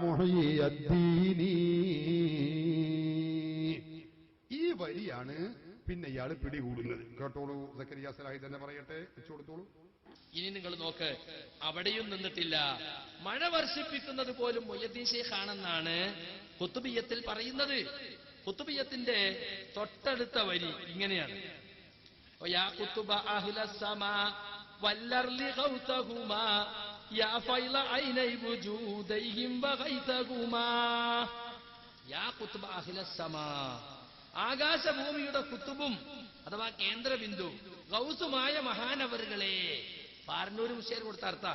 മുഹയ്യദ്ദീനി. ഈ വരിയാണ് പിന്നെ ഇയാൾ പിടികൂടുന്നത്. കേട്ടോളൂ, സക്കരിയ സലാഹി തന്നെ പറയട്ടെ, വെച്ചു കൊടുത്തോളൂ. ഇനി നിങ്ങൾ നോക്ക്, അവിടെയും നിന്നിട്ടില്ല. മഴ വർഷിപ്പിക്കുന്നത് പോലും മുഹ്യിദ്ദീൻ ശൈഖാണെന്നാണ് ഖുത്ബിയ്യത്തിൽ പറയുന്നത്. ഖുത്ബിയ്യത്തിന്റെ തൊട്ടടുത്ത വരി ഇങ്ങനെയാണ്: യാ ഖുത്ബ അഹ്ലസ് സമാ വല്ലർലി ഖൗതഹുമാ യാ ഫൈല ഐനൈ വുജൂദൈഹിം വഗൈതഹുമാ. യാ ഖുത്ബ അഹ്ലസ് സമാ, ആകാശഭൂമിയുടെ കുത്തുബും അഥവാ കേന്ദ്രബിന്ദു ഗൗസുമായ മഹാനവറുകളെ. പാർന്നൂർ മുസ്ലിയാർ കൊടുത്ത അർത്ഥ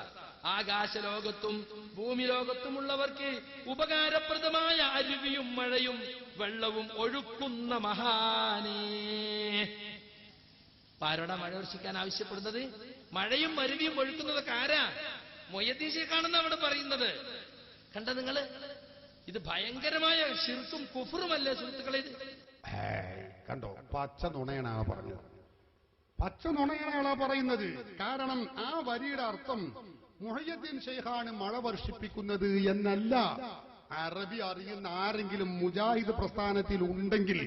ആകാശലോകത്തും ഭൂമി ലോകത്തുമുള്ളവർക്ക് ഉപകാരപ്രദമായ അരുവിയും മഴയും വെള്ളവും ഒഴുക്കുന്ന മഹാനേ. ആരോടാ മഴ വർഷിക്കാൻ ആവശ്യപ്പെടുന്നത്? മഴയും അരുവിയും ഒഴുക്കുന്നതൊക്കെ ആരാ? മുഹ്യിദ്ദീൻ ശൈഖാണെന്ന് അവിടെ പറയുന്നത്. കണ്ട നിങ്ങള്, ഇത് ഭയങ്കരമായ ശിർക്കും കുഫറുമല്ലേ സുഹൃത്തുക്കളെ? കണ്ടോ, പച്ച നുണയാണ് ആ പറഞ്ഞത്. പച്ച നുണയാണ് പറയുന്നത്. കാരണം ആ വരിയുടെ അർത്ഥം മുഹയ്യിദ്ദീൻ ശൈഖാണ് മഴ വർഷിപ്പിക്കുന്നത് എന്നല്ല. അറബി അറിയുന്ന ആരെങ്കിലും മുജാഹിദ് പ്രസ്ഥാനത്തിൽ ഉണ്ടെങ്കിൽ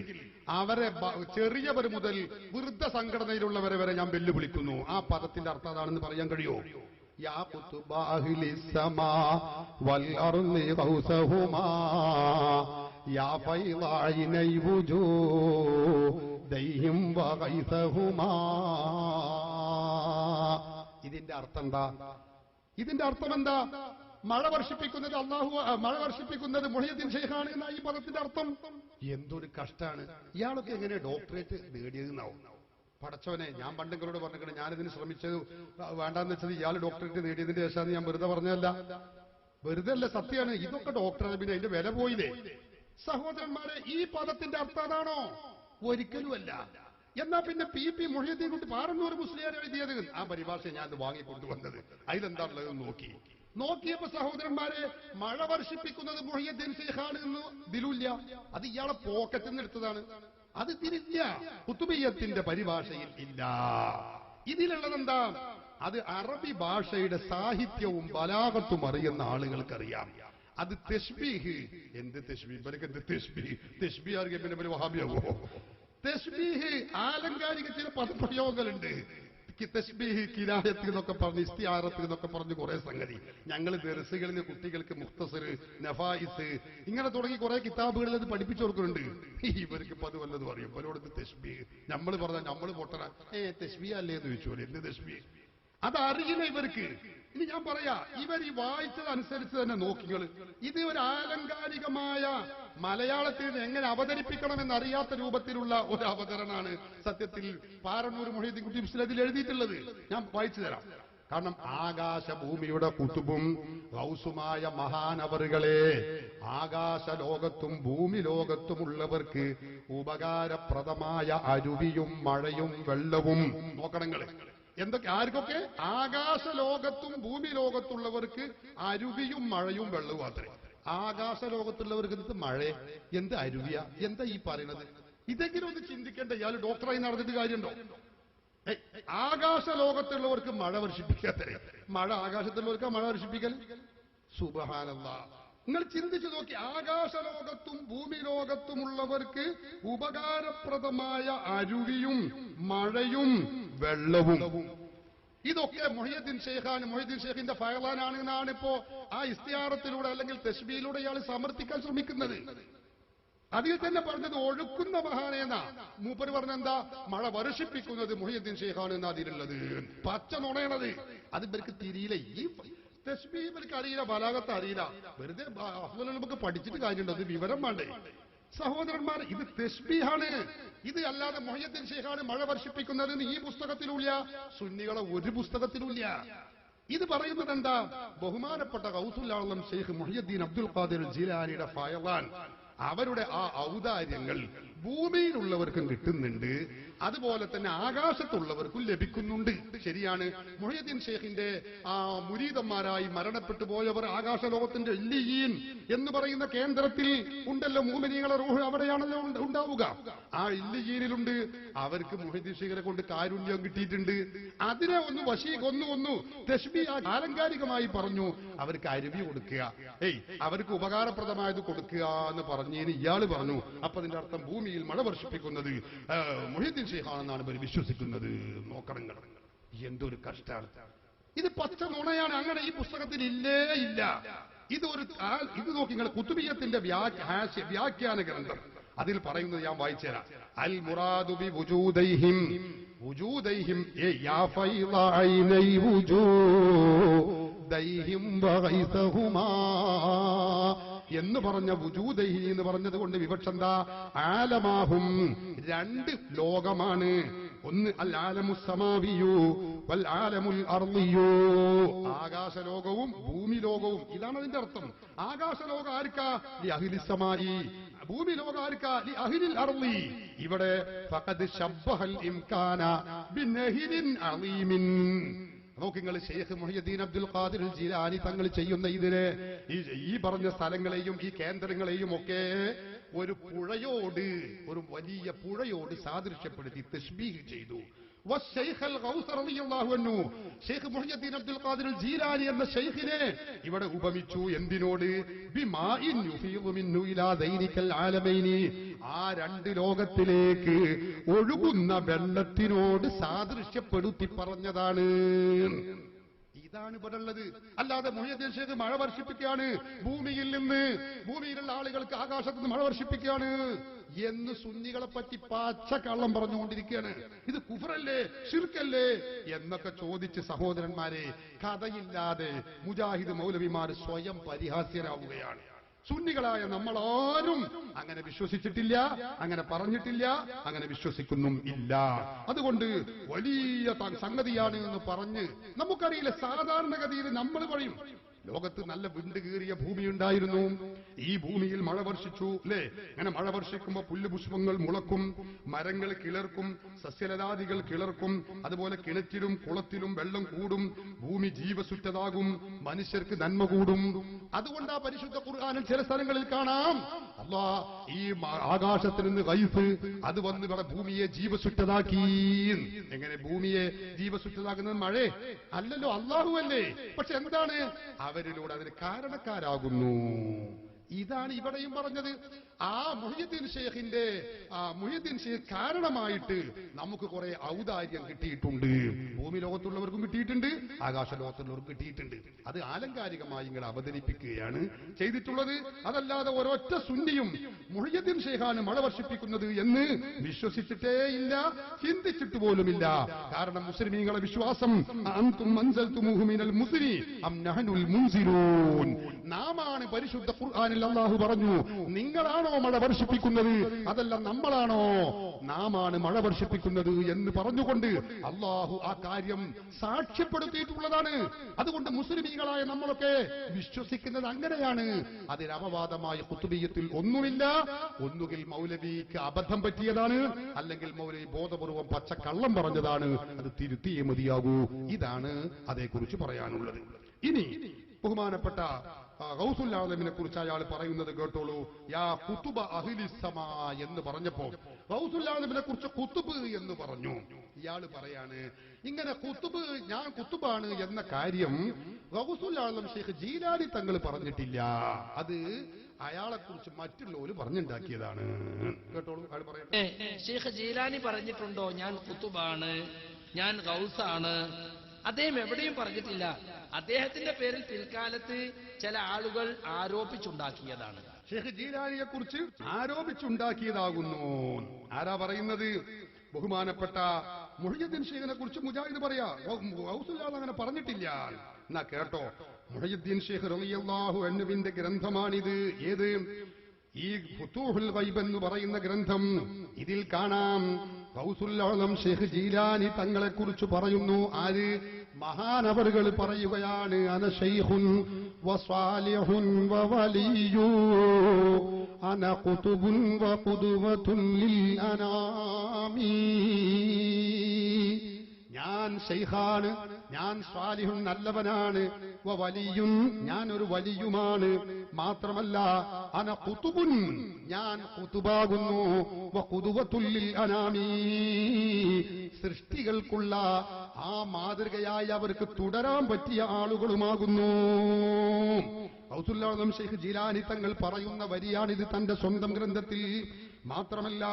അവരെ, ചെറിയവർ മുതൽ വൃദ്ധ സംഘടനയിലുള്ളവരെ വരെ ഞാൻ വെല്ലുവിളിക്കുന്നു. ആ പദത്തിന്റെ അർത്ഥം അതാണെന്ന് പറയാൻ കഴിയോ? യാ ഖുത്ബ അഹ്ലിസ് സമാ വൽ അർളി ഖൗസഹുമാ യാ ഫൈള ഐനൈ വുജൂദൈഹിം വഗൈസഹുമാ. ഇതിന്റെ അർത്ഥം എന്താ? ഇതിന്റെ അർത്ഥം എന്താ? മഴ വർഷിപ്പിക്കുന്നത് അല്ലാഹു, മഴ വർഷിപ്പിക്കുന്നത് മുഹയ്യിദ്ദീൻ ശൈഖാണ് എന്ന ഈ പദത്തിന്റെ അർത്ഥം. എന്തൊരു കഷ്ടാണ്! ഇയാളൊക്കെ എങ്ങനെ ഡോക്ടറേറ്റ് നേടിയതെന്നാവും? പടച്ചവനെ, ഞാൻ പണ്ടെങ്കിലോട് പറഞ്ഞിട്ട് ഞാനിതിന് ശ്രമിച്ചത് വേണ്ടാന്ന് വെച്ചത് ഇയാൾ ഡോക്ടറേറ്റ് നേടിയതിന്റെ ശേഷമാണ്. ഞാൻ വെറുതെ പറഞ്ഞതല്ല, വെറുതെ അല്ല, സത്യമാണ്. ഇതൊക്കെ ഡോക്ടർ, പിന്നെ അതിന്റെ വില പോയില്ലേ? സഹോദരന്മാരെ, ഈ പദത്തിന്റെ അർത്ഥം അതാണോ? ഒരിക്കലുമല്ല. എന്നാ പിന്നെ പി മുഹ്യിദ്ദീൻ കുട്ടി പാറന്നൂർ മുസ്ലിയാർ എഴുതിയത് ആ പരിഭാഷ ഞാൻ വാങ്ങിക്കൊണ്ടുവന്നത്. അതിലെന്താണുള്ളത് നോക്കിയപ്പോ സഹോദരന്മാരെ, മഴ വർഷിപ്പിക്കുന്നത് മുഹയ്യിദ്ദീൻ ശൈഖാണ് എന്ന് ഇതിലില്ല. അത് ഇയാളെ പോക്കറ്റിൽ നിന്ന് എടുത്തതാണ്. അത് ഇതിലില്ല, ഖുത്ബിയ്യത്തിന്റെ പരിഭാഷയിൽ ഇല്ല. ഇതിലുള്ളതെന്താ? അത് അറബി ഭാഷയുടെ സാഹിത്യവും ബലാഗത്തും അറിയുന്ന ആളുകൾക്കറിയാം. അത് തശ്ബീഹ്. എന്ത് തശ്ബീഹ്? ഇവർക്ക് എന്ത് തശ്ബീഹ്? തശ്ബീഹ് അറിയാൻ പിന്നെ വഹാബിയാവോ? തശ്ബീഹ് ആലങ്കാരിക ചില പദപ്രയോഗങ്ങളുണ്ട്. തശ്ബീഹ്, കിനായത്ത് എന്നൊക്കെ പറഞ്ഞ്, ഇസ്തിആറത്ത് എന്നൊക്കെ പറഞ്ഞ് കുറെ സംഗതി ഞങ്ങൾ ദർസുകളിൽ കുട്ടികൾക്ക് മുഖ്തസർ, നഫായിസ് ഇങ്ങനെ തുടങ്ങി കുറെ കിതാബുകളിൽ അത് പഠിപ്പിച്ചു കൊടുക്കുന്നുണ്ട്. ഇവർക്ക് ഇപ്പൊ അത് വല്ലതും അറിയും. ഇവരോട് തശ്ബീഹ് നമ്മൾ പറഞ്ഞാൽ നമ്മൾ പൊട്ടണ തശ്ബീഹ് അല്ലേ എന്ന് ചോദിച്ചോളൂ. എന്ത് തശ്ബീഹ്? അതറിയില്ല ഇവർക്ക്. ഇനി ഞാൻ പറയാ, ഇവർ ഈ വായിച്ചതനുസരിച്ച് തന്നെ നോക്കികൾ. ഇത് ഒരു ആലങ്കാരികമായ മലയാളത്തിൽ എങ്ങനെ അവതരിപ്പിക്കണമെന്നറിയാത്ത രൂപത്തിലുള്ള ഒരു അവതരണമാണ് സത്യത്തിൽ പാറന്നൂർ മുഹയ്യിദ്ദീൻ കുട്ടി മുസ്ലിയാർ എഴുതിയിട്ടുള്ളത്. ഞാൻ വായിച്ചു തരാം. കാരണം ആകാശഭൂമിയുടെ കുതുബും ഗൗസുമായ മഹാനവറുകളെ, ആകാശ ലോകത്തും ഭൂമി ലോകത്തുമുള്ളവർക്ക് ഉപകാരപ്രദമായ അരുവിയും മഴയും വെള്ളവും. നോക്കണങ്ങള് എന്തൊക്കെ, ആർക്കൊക്കെ? ആകാശ ലോകത്തും ഭൂമി ലോകത്തുള്ളവർക്ക് അരുവിയും മഴയും വെള്ളവും അത്രേ. ആകാശ ലോകത്തുള്ളവർക്ക് എന്ത് മഴ, എന്ത് അരുവിയ, എന്താ ഈ പറയുന്നത്? ഇതെങ്കിലും ഒന്ന് ചിന്തിക്കേണ്ട. ഇയാൾ ഡോക്ടറായി നടന്നിട്ട് കാര്യമുണ്ടോ? ആകാശ ലോകത്തുള്ളവർക്ക് മഴ വർഷിപ്പിക്കാത്തേ. മഴ ആകാശത്തുള്ളവർക്ക് മഴ വർഷിപ്പിക്കൽ? സുബ്ഹാനല്ലാഹ്. നിങ്ങൾ ചിന്തിച്ചു നോക്കി, ആകാശ ലോകത്തും ഭൂമി ലോകത്തുമുള്ളവർക്ക് ഉപകാരപ്രദമായ അരുവിയും മഴയും വെള്ളവും. ഇതൊക്കെ മുഹയ്യിദ്ദീൻ ശൈഖാണ്, മുഹയ്യിദ്ദീൻ ശൈഖിന്റെ ഫയലാനാണ് എന്നാണ് ഇപ്പോ ആ ഇസ്തിആറത്തിലൂടെ അല്ലെങ്കിൽ തശ്ബീഹിലൂടെ ഇയാൾ സമർത്ഥിക്കാൻ ശ്രമിക്കുന്നത്. അതിൽ തന്നെ പറഞ്ഞത് ഒഴുക്കുന്ന മഹാനേന്നാ. മൂപ്പര് പറഞ്ഞെന്താ? മഴ വർഷിപ്പിക്കുന്നത് മുഹയ്യിദ്ദീൻ ശൈഖാണ് എന്നാ അതിലുള്ളത്. പച്ച നുണയണത്. അത് ഇവർക്ക് തിരിയില്ല. ഈ തശ്ബീഹ് ഇവർക്ക് അറിയില്ല, ബലാഗത്ത് അറിയില്ല. വെറുതെ നമുക്ക് പഠിച്ചിട്ട് കാര്യമുണ്ടോ? അത് വിവരം വേണ്ടേ സഹോദരന്മാർ? ഇത് തശ്ബീഹാണ്. ഇത് അല്ലാതെ മുഹയ്യിദ്ദീൻ ശൈഖാണ് മഴ വർഷിപ്പിക്കുന്നതെന്ന് ഈ പുസ്തകത്തിലുമില്ല, സുന്നികളെ ഒരു പുസ്തകത്തിലുമില്ല. ഇത് പറയുന്നത് എന്താ? ബഹുമാനപ്പെട്ട ഗൗസുൽ ആളം ശൈഖ് മുഹയ്യിദ്ദീൻ അബ്ദുൽ ഖാദിർ ജീലാനിയുടെ ഫയലാൻ, അവരുടെ ആ ഔദാര്യങ്ങൾ ഭൂമിയിലുള്ളവർക്കും കിട്ടുന്നുണ്ട്, അതുപോലെ തന്നെ ആകാശത്തുള്ളവർക്കും ലഭിക്കുന്നുണ്ട്. ശരിയാണ്. മുഹ്യിദ്ദീൻ ഷേഖിന്റെ മുരീദന്മാരായി മരണപ്പെട്ടു പോയവർ ആകാശലോകത്തിന്റെ ഇല്ലിയീൻ എന്ന് പറയുന്ന കേന്ദ്രത്തിൽ ഉണ്ടല്ലോ. മുഅ്മിനീങ്ങളുടെ റൂഹ് അവിടെയാണല്ലോ ഉണ്ടാവുക. ആ ഇല്ലിയീനിലുണ്ട്. അവർക്ക് മുഹ്യിദ്ദീൻ ഷേഖിനെ കൊണ്ട് കാരുണ്യം കിട്ടിയിട്ടുണ്ട്. അതിനെ ഒന്ന് തശ്ബീഹ് ആലങ്കാരികമായി പറഞ്ഞു. അവർക്ക് അരുവി കൊടുക്കുക, അവർക്ക് ഉപകാരപ്രദമായത് കൊടുക്കുക എന്ന് പറഞ്ഞതിന് ഇയാള് പറഞ്ഞു. അപ്പൊ അതിന്റെ അർത്ഥം ഭൂമിയിൽ മഴ വർഷിപ്പിക്കുന്നത് മുഹ്യിദ്ദീൻ ഷേഖാണെന്നാണ് ഇവർ വിശ്വസിക്കുന്നത്. നോക്കണം, എന്തൊരു കഷ്ടാണ് ഇത്. പച്ച നുണയാണ്. അങ്ങനെ ഈ പുസ്തകത്തിൽ ഇല്ലേ ഇല്ല. ഇത് നോക്കി നിങ്ങൾ കുത്തുബിയ്യത്തിന്റെ വ്യാഖ്യാന ഗ്രന്ഥം, അതിൽ പറയുന്നത് ഞാൻ വായിച്ചുതരാം. അൽ മുറാദു ബി വുജൂദൈഹിം യാ ഫൈള ഐനൈ വുജൂദൈഹിം വഗൈസഹുമാ എന്ന് പറഞ്ഞ വുജൂദൈഹി എന്ന് പറഞ്ഞത് കൊണ്ട് വിവക്ഷ എന്താ? ആലമാഹും, രണ്ട് ലോകമാണ്. ഒന്ന് അൽ ആലമു സമാവിയു വൽ ആലമുൽ അർളിയു, ആകാശലോകവും ഭൂമി ലോകവും. ഇതാണ് അതിന്റെ അർത്ഥം. ആകാശലോകം ആർക്കാ? ലി അഹ്ലി സമായി. ഭൂമി ലോകം ആർക്കാ? ലി അഹ്ലിൽ അർളി. ഇവിടെ ഫഖദ് ശബ്ബഹൽ ഇംകാന ബിനഹിരിൻ അളീമിൻ. നോക്കി നിങ്ങൾ, ശൈഖ് മുഹ്യിദ്ദീൻ അബ്ദുൽ ഖാദിർ ജീലാനി തങ്ങൾ ചെയ്യുന്ന ഇതിനെ, ഈ പറഞ്ഞ സ്ഥലങ്ങളെയും ഈ കേന്ദ്രങ്ങളെയും ഒക്കെ ഒരു പുഴയോട്, ഒരു വലിയ പുഴയോട് സാദൃശ്യപ്പെടുത്തി തശ്ബീഹ് ചെയ്തു. ശൈഖ് മുഹ്യിദ്ദീൻ അബ്ദുൽ ഖാദിർ ജീലാനി എന്ന ശൈഖിനെ ഇവിടെ ഉപമിച്ചു. എന്തിനോട്? ബിമാഇൻ യുഫീദു മിൻഹു ഇലാ ദൈനിക്കൽ ആലമൈനി, ആ രണ്ട് ലോകത്തിലേക്ക് ഒഴുകുന്ന വെള്ളത്തിനോട് സാദൃശ്യപ്പെടുത്തി പറഞ്ഞതാണ്. ഇതാണ് ഇവിടെ ഉള്ളത്. അല്ലാതെ മുഹ്യിദ്ദീൻ ഷേഖ് മഴ വർഷിപ്പിക്കുകയാണ് ഭൂമിയിൽ നിന്ന്, ഭൂമിയിലുള്ള ആളുകൾക്ക് ആകാശത്ത് നിന്ന് മഴ വർഷിപ്പിക്കുകയാണ് എന്ന് സുന്നികളെ പറ്റി പച്ച കള്ളം പറഞ്ഞുകൊണ്ടിരിക്കുകയാണ്. ഇത് കുഫറല്ലേ, ശിർക്കല്ലേ എന്നൊക്കെ ചോദിച്ച് സഹോദരന്മാരെ, കഥയില്ലാതെ മുജാഹിദ് മൗലവിമാർ സ്വയം പരിഹാസ്യരാവുകയാണ്. സുന്നികളായ നമ്മളാരും അങ്ങനെ വിശ്വസിച്ചിട്ടില്ല, അങ്ങനെ പറഞ്ഞിട്ടില്ല, അങ്ങനെ വിശ്വസിക്കുന്നും ഇല്ല. അതുകൊണ്ട് വലിയ സംഗതിയാണ് എന്ന് പറഞ്ഞ് നമുക്കറിയില്ല. സാധാരണഗതിയിൽ നമ്മൾ പറയും, ലോകത്ത് നല്ല വിണ്ട് കീറിയ ഭൂമി ഉണ്ടായിരുന്നു, ഈ ഭൂമിയിൽ മഴ വർഷിച്ചു അല്ലേ? അങ്ങനെ മഴ വർഷിക്കുമ്പോ പുല്ലുപുഷ്പങ്ങൾ മുളക്കും, മരങ്ങൾ കിളർക്കും, സസ്യലതാദികൾ കിളർക്കും, അതുപോലെ കിണറ്റിലും കുളത്തിലും വെള്ളം കൂടും, ഭൂമി ജീവസുറ്റതാകും, മനുഷ്യർക്ക് നന്മ കൂടും. അതുകൊണ്ട് ആ പരിശുദ്ധ ഖുർആനിൽ ചില സ്ഥലങ്ങളിൽ കാണാം, അല്ലാഹ് ഈ ആകാശത്തിൽ നിന്ന് ഗൈസ് അത് വന്ന് ഇവിടെ ഭൂമിയെ ജീവസുറ്റതാക്കി. എങ്ങനെ ഭൂമിയെ ജീവസുറ്റതാക്കുന്നത്? മഴ അല്ലല്ലോ, അല്ലാഹു അല്ലേ? പക്ഷെ എന്താണ്? അവരിലൂടെ അതിന് കാരണക്കാരാകുന്നു. ഇതാണ് ഇവിടെയും പറഞ്ഞത്. ആ മുഹ്യിദ്ദീൻ ഷേഖ് കാരണമായിട്ട് നമുക്ക് കുറെ ഔദാര്യം കിട്ടിയിട്ടുണ്ട്. ഭൂമി ലോകത്തുള്ളവർക്കും കിട്ടിയിട്ടുണ്ട്, ആകാശ ലോകത്തുള്ളവർക്കും കിട്ടിയിട്ടുണ്ട്. അത് ആലങ്കാരികമായി ഇങ്ങനെ അവതരിപ്പിക്കുകയാണ് ചെയ്തിട്ടുള്ളത്. അതല്ലാതെ ഒരൊറ്റ സുന്നിയും മുഹ്യിദ്ദീൻ ഷേഖാണ് മഴ വർഷിപ്പിക്കുന്നത് എന്ന് വിശ്വസിച്ചിട്ടേ ഇല്ല, ചിന്തിച്ചിട്ട് പോലുമില്ല. കാരണം മുസ്ലിമീങ്ങളെ വിശ്വാസം അൻതും അൻസൽതുമൂഹു മിനൽ മുസ്നി അം നഹ്നുൽ മുൻസിലൂൻ, നാമാണ് പരിശുദ്ധ ഖുർആനിൽ അല്ലാഹു പറഞ്ഞു, നിങ്ങളാണോ മഴ വർഷിപ്പിക്കുന്നത്, അതല്ല നമ്മളാണോ, നാമാണ് മഴ വർഷിപ്പിക്കുന്നത് എന്ന് പറഞ്ഞുകൊണ്ട് അല്ലാഹു ആ കാര്യം സാക്ഷ്യപ്പെടുത്തിയിട്ടുള്ളതാണ്. അതുകൊണ്ട് മുസ്ലിമീങ്ങളായ നമ്മളൊക്കെ വിശ്വസിക്കുന്നത് അങ്ങനെയാണ്. അതിന് അപവാദമായ ഖുത്ബിയ്യത്തിൽ ഒന്നുമില്ല. ഒന്നുകിൽ മൗലവിക്ക് അബദ്ധം പറ്റിയതാണ്, അല്ലെങ്കിൽ മൗലവി ബോധപൂർവം പച്ചക്കള്ളം പറഞ്ഞതാണ്. അത് തിരുത്തിയേ മതിയാകൂ. ഇതാണ് അതേക്കുറിച്ച് പറയാനുള്ളത്. ഇനി ബഹുമാനപ്പെട്ട ഗൗസുൽ ആലമിനെ കുറിച്ച് അയാൾ പറയുന്നത് കേട്ടോളൂ. യാ ഖുതുബ അഹ്ലിസ്സമാ എന്ന് പറഞ്ഞപ്പോ ഗൗസുൽ ആലമിനെ കുറിച്ച് ഖുതുബ് എന്ന് പറഞ്ഞു. ഇയാൾ പറയാണ്, ഇങ്ങനെ ഖുതുബ്, ഞാൻ ഖുതുബാണ് എന്ന കാര്യം ഗൗസുൽ ആലം ശൈഖ് ജീലാനി തങ്ങൾ പറഞ്ഞിട്ടില്ല. അത് അയാളെ കുറിച്ച് മറ്റുള്ളവര് പറഞ്ഞുണ്ടാക്കിയതാണ്. കേട്ടോളൂ, അയാൾ പറയട്ടെ. ശൈഖ് ജീലാനി പറഞ്ഞിട്ടുണ്ടോ ഞാൻ ഖുതുബാണ്, ഞാൻ ഗൗസാണ്? അദ്ദേഹം എവിടെയും പറഞ്ഞിട്ടില്ല. അദ്ദേഹത്തിന്റെ പേരിൽ പിൽക്കാലത്ത് ചില ആളുകൾ ആരോപിച്ചുണ്ടാക്കിയതാണ്. ശൈഖ് ജീലാനിയെ കുറിച്ച് ആരോപിച്ചുണ്ടാക്കിയതാകുന്നു. ആരാ പറയുന്നത്? ബഹുമാനപ്പെട്ട മുഹ്യിദ്ദീൻ ഷേഖിനെ കുറിച്ച് മുജാഹിദ് പറയാ. ഗൗസുൽ ആലം അങ്ങനെ പറഞ്ഞിട്ടില്ല. എന്നാ കേട്ടോ, മുഹ്യിദ്ദീൻ ഷേഖ് റളിയല്ലാഹു അൻഹുവിന്റെ ഗ്രന്ഥമാണിത്. ഏത്? ഈ ഫുതൂഹുൽ ഗൈബ് എന്ന് പറയുന്ന ഗ്രന്ഥം. ഇതിൽ കാണാം ഗൗസുൽ ആലം ശൈഖ് ജീലാനി തങ്ങളെ കുറിച്ച് പറയുന്നു. ആര്? മഹാനവറുകൾ പറയുകയാണ്, അന ശൈഖുൻ وصالح وولي أنا قطب وقدوة للأنام. ഞാൻ ശൈഖാണ്, ഞാൻ സ്വാലിഹുൻ നല്ലവനാണ്, വലിയും ഞാൻ ഒരു വലിയുമാണ്, മാത്രമല്ല അന ഖുതുബുൻ ഞാൻ ഖുതുബാകുന്നു, വഖുദുവത്തുൽ ലിൽ അനാമി സൃഷ്ടികൾക്കുള്ള ആ മാതൃകയായി അവർക്ക് തുടരാൻ പറ്റിയ ആളുകളുമാകുന്നു. ഗൗസുൽ ആസം ശൈഖ് ജീലാനി തങ്ങൾ പറയുന്ന വരിയാണിത് തന്റെ സ്വന്തം ഗ്രന്ഥത്തിൽ. മാത്രമല്ല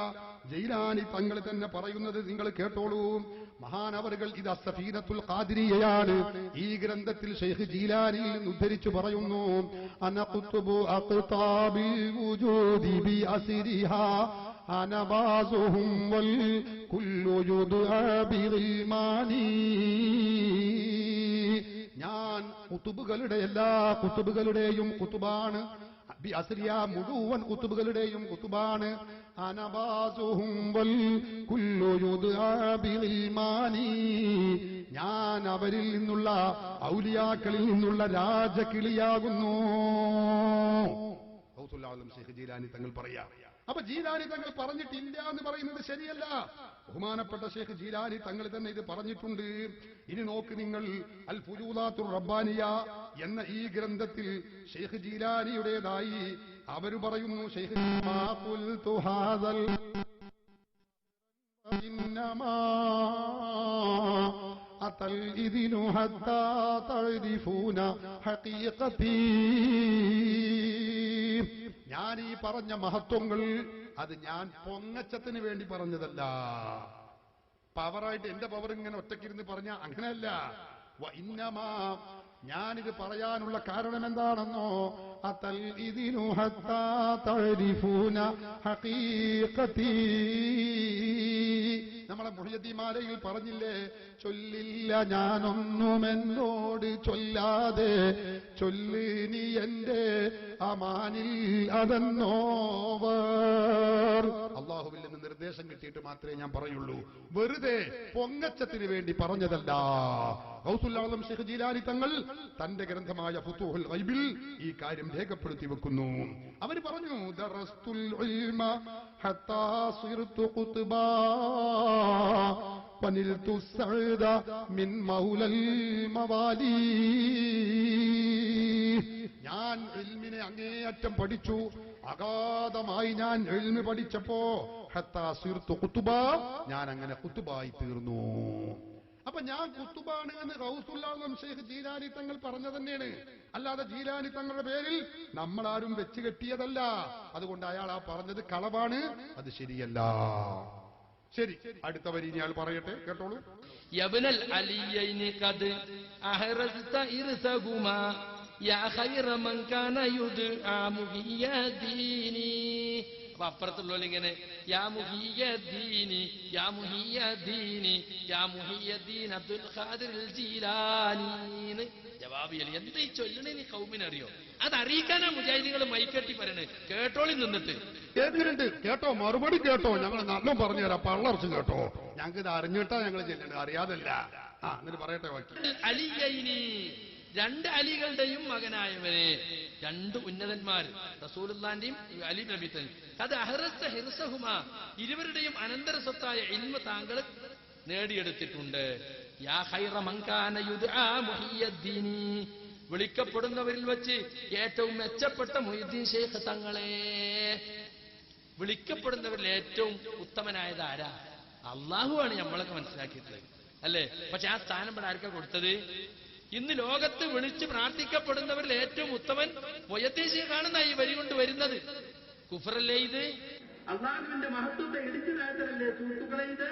ജീലാനി തങ്ങൾ തന്നെ പറയുന്നത് നിങ്ങൾ കേട്ടോളൂ. മഹാനവറുകൾ ഇത് അസ്സഫീനത്തുൽ ഖാദിരിയയാണ്. ഈ ഗ്രന്ഥത്തിൽ ശൈഖ് ജീലാനിയിൽ നിന്ന് ഉദ്ധരിച്ചു പറയുന്നു, അന ഖുതുബു അഖ്താബിൽ വുജൂദി ബി അസ്രിഹാ അന ബാസുഹും വൽ കുല്ലു യുദ്ആ ബിൽമാനി. ഞാൻ കുതുബുകളുടെ എല്ലാ കുതുബുകളുടെയും കുതുബാണ്, അസ്രിയ മുഴുവൻ കുതുബുകളുടെയും കുതുബാണ്. അനബാസുഹും വൽ കുല്ലു യുദ്ആ ബിൽമാനി ഞാൻ അവരിൽ നിന്നുള്ള ഔലിയാക്കളിൽ നിന്നുള്ള രാജകിളിയാകുന്നു. ഗൗസുൽ ആസം ശൈഖ് ജീലാനി തങ്ങൾ പറയാ. അപ്പൊ ജീലാനി തങ്ങൾ പറഞ്ഞിട്ടില്ല എന്ന് പറയുന്നത് ശരിയല്ല. ബഹുമാനപ്പെട്ട ശൈഖ് ജീലാനി തങ്ങൾ തന്നെ ഇത് പറഞ്ഞിട്ടുണ്ട്. ഇനി നോക്ക് നിങ്ങൾ, അൽ ഫുജൂലാത്തുർ റബ്ബാനിയ എന്ന ഈ ഗ്രന്ഥത്തിൽ ശൈഖ് ജീലാനിയുടേതായി അവർ പറയുന്നു, ശൈഖ് മാ ഖുൽതു ഹാദൽ ഇന്നമാ അതൽ ഇദിനു ഹത്താ തഅരിഫൂന ഹഖീഖതി. ഞാൻ ഈ പറഞ്ഞ മഹത്വങ്ങൾ അത് ഞാൻ പൊങ്ങച്ചത്തിന് വേണ്ടി പറഞ്ഞതല്ല. പവറായിട്ട് എന്റെ പവർ ഇങ്ങനെ ഒറ്റക്കിരുന്ന് പറഞ്ഞ അങ്ങനെയല്ല. ഇന്നമാ ഞാനിത് പറയാനുള്ള കാരണം എന്താണെന്നോ, അതൽ ഇദിനു ഹത്താ തഅരിഫൂന ഹഖീഖതി. നമ്മളെ മുഹയ്യദ്ദീൻമാലയിൽ പറഞ്ഞില്ലേ, ചൊല്ലില്ല ഞാനൊന്നും എന്നോട് ചൊല്ലാതെ, ചൊല്ല് നീ എന്റെ അമാനിൽ അതെന്നോവർ. അല്ലാഹുവിൽ നിന്ന് നിർദ്ദേശം കിട്ടിയിട്ട് മാത്രമേ ഞാൻ പറയുള്ളൂ, വെറുതെ പൊങ്ങച്ചത്തിന് വേണ്ടി പറഞ്ഞതല്ല. ഗൗസുൽ ആസം ശൈഖ് ജീലാനി തങ്ങൾ തന്റെ ഗ്രന്ഥമായ ഫുതൂഹുൽ ഗൈബിൽ ഈ കാര്യം രേഖപ്പെടുത്തി വെക്കുന്നു. അവർ പറഞ്ഞു, ദറസ്തുൽ ഇൽമ ഹത്താ സിർതു ഖുത്ബാ വനിൽതു സഅദ മിൻ മൗലൽ മവാലി. ഞാൻ ഇൽമിനെ അങ്ങേയറ്റം പഠിച്ചു, അഗാധമായി ഞാൻ ഇൽമി പഠിച്ചപ്പോ ഹത്താ സിർതു ഖുത്ബാ ഞാൻ അങ്ങനെ ഖുത്ബായി തീർന്നു. അപ്പൊ ഞാൻ കുത്തുബാണ് എന്ന് ഗൗസുൽ ആസം ശൈഖ് ജീലാനി തങ്ങൾ പറഞ്ഞു തന്നെയാണ്, അല്ലാതെ ജീലാനി തങ്ങളുടെ പേരിൽ നമ്മളാരും വെച്ച് കെട്ടിയതല്ല. അതുകൊണ്ട് അയാൾ ആ പറഞ്ഞത് കളവാണ്, അത് ശരിയല്ല. ശരി, അടുത്ത വരി ഇനി അയാൾ പറയട്ടെ, കേട്ടോളൂ. യബ്നൽ അലിയൈനി ഖദ് അഹറസ്ത ഇർസഹുമാ യാ ഖൈറ മൻ കാന യുദ്ആ മുഹിയദ്ദീനി. അപ്പൊ അപ്പുറത്തുള്ളവരിങ്ങനെ യാ മുഹിയദ്ദീനി യാ മുഹിയദ്ദീനി യാ മുഹിയദ്ദീൻ അബ്ദുൽ ഖാദിർ ജീലാനി ജവാബ് ചെയ്യല്. എന്താ ഈ ചൊല്ലണേ നീ കൗമിനറിയോ? അതറിയിക്കാനാ മുജാഹിദീങ്ങൾ മൈക്കെട്ടി പറയണേ. കേട്ടോളി നിന്നിട്ട് കേൾക്കുന്നുണ്ട്, കേട്ടോ, മറുപടി കേട്ടോ, ഞങ്ങൾ നല്ല പറഞ്ഞുതരാം, പള്ളർച്ച് കേട്ടോ. ഞങ്ങൾക്ക് ഇത് അറിഞ്ഞിട്ടാ ഞങ്ങൾ ചെല്ലണ്ട്, അറിയാതല്ല. എന്നിട്ട് പറയട്ടെ ബാക്കി. അലിയൈനി രണ്ട് അലികളുടെയും മകനായവനെ, രണ്ട് ഉന്നതന്മാർ, റസൂലുള്ളാന്റെയും അലി നബി തൻ. അത് അഹ്റസ ഹിർസഹുമാ ഇരുവരുടെയും അനന്തര സ്വത്തായ ഇൽമ താങ്കൾ നേടിയെടുത്തിട്ടുണ്ട്. യാ ഖൈറ മൻ കാന യുദ്ആ മുഹിയദ്ദീനി വിളിക്കപ്പെടുന്നവരിൽ വെച്ച് ഏറ്റവും മെച്ചപ്പെട്ട മുഹ്യിദ്ദീൻ ശൈഖ് തങ്ങളെ. വിളിക്കപ്പെടുന്നവരിൽ ഏറ്റവും ഉത്തമനായത് ആരാ? അള്ളാഹുവാണ് നമ്മളൊക്കെ മനസ്സിലാക്കിയിട്ടുള്ളത്, അല്ലേ? പക്ഷെ ആ സ്ഥാനം ഇവിടെ ആർക്കാ കൊടുത്തത്? ഇന്ന് ലോകത്ത് വിളിച്ച് പ്രാർത്ഥിക്കപ്പെടുന്നവരിൽ ഏറ്റവും ഉത്തമൻ മുഹ്യിദ്ദീൻ ശൈഖാണെന്നാ ഈ വരി കൊണ്ട് വരുന്നത്. കുഫറല്ലേ ഇത്? അള്ളാഹുവിന്റെ മഹത്വത്തെ ഇടിച്ചു താഴ്ത്തലല്ലേ സുഹൃത്തുക്കളെ ഇത്?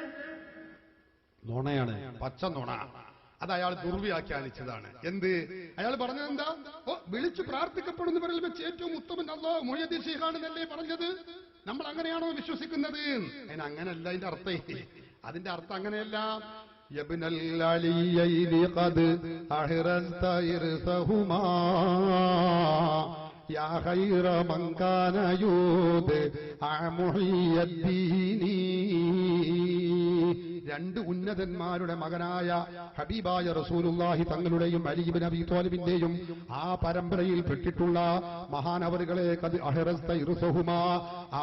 നുണയാണ്, പച്ച നുണ. അത് അയാൾ ദുർവ്യാഖ്യാനിച്ചതാണ്. എന്ത് അയാൾ പറഞ്ഞത് എന്താ? വിളിച്ചു പ്രാർത്ഥിക്കപ്പെടുന്നവരിൽ വെച്ച് ഏറ്റവും ഉത്തമൻ അല്ലാഹു മുഹ്യിദ്ദീൻ ശൈഖാണെന്നല്ലേ പറഞ്ഞത്? നമ്മൾ അങ്ങനെയാണോ വിശ്വസിക്കുന്നത്? അങ്ങനെയല്ല അതിന്റെ അർത്ഥം. അതിന്റെ അർത്ഥം അങ്ങനെയല്ല. യബ്നൽ അലിയൈനി ഖദ് അഹ്റസ്ത ഇർസഹുമാ യാ ഖൈറ മൻ കാന യുദ്ആ മുഹിയദ്ദീനി. രണ്ട് ഉന്നതന്മാരുടെ മകനായ ഹബീബായ റസൂലുള്ളാഹി തങ്ങളുടെയും അലി ഇബ്നു അബീ ത്വാലിബിന്റെയും ആ പരമ്പരയിൽ പെട്ടിട്ടുള്ള മഹാനവറുകളെ ഖദ് അഹറസ്ത ഇർസുഹുമാ,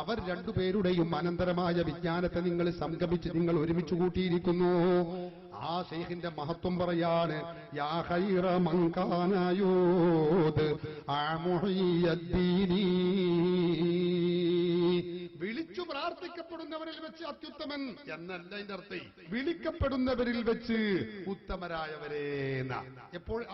അവർ രണ്ടുപേരുടെയും അനന്തരമായ വിജ്ഞാനത്തെ നിങ്ങൾ സംഗമിച്ച് നിങ്ങൾ ഒരുമിച്ച് കൂട്ടിയിരിക്കുന്നു. ആ ശൈഖിന്റെ മഹത്വം പറയാണ്, യാ ഖൈറ മൻ കാന യൂദ് അമുഹിയദ്ദീനി, വിളിച്ചു പ്രാർത്ഥിക്കപ്പെടുന്നവരിൽ വെച്ച് അത്യുത്തമൻ എന്നല്ല അതിന്റെ അർത്ഥം. വിളിക്കപ്പെടുന്നവരിൽ വെച്ച് ഉത്തമരായവരേന്ന.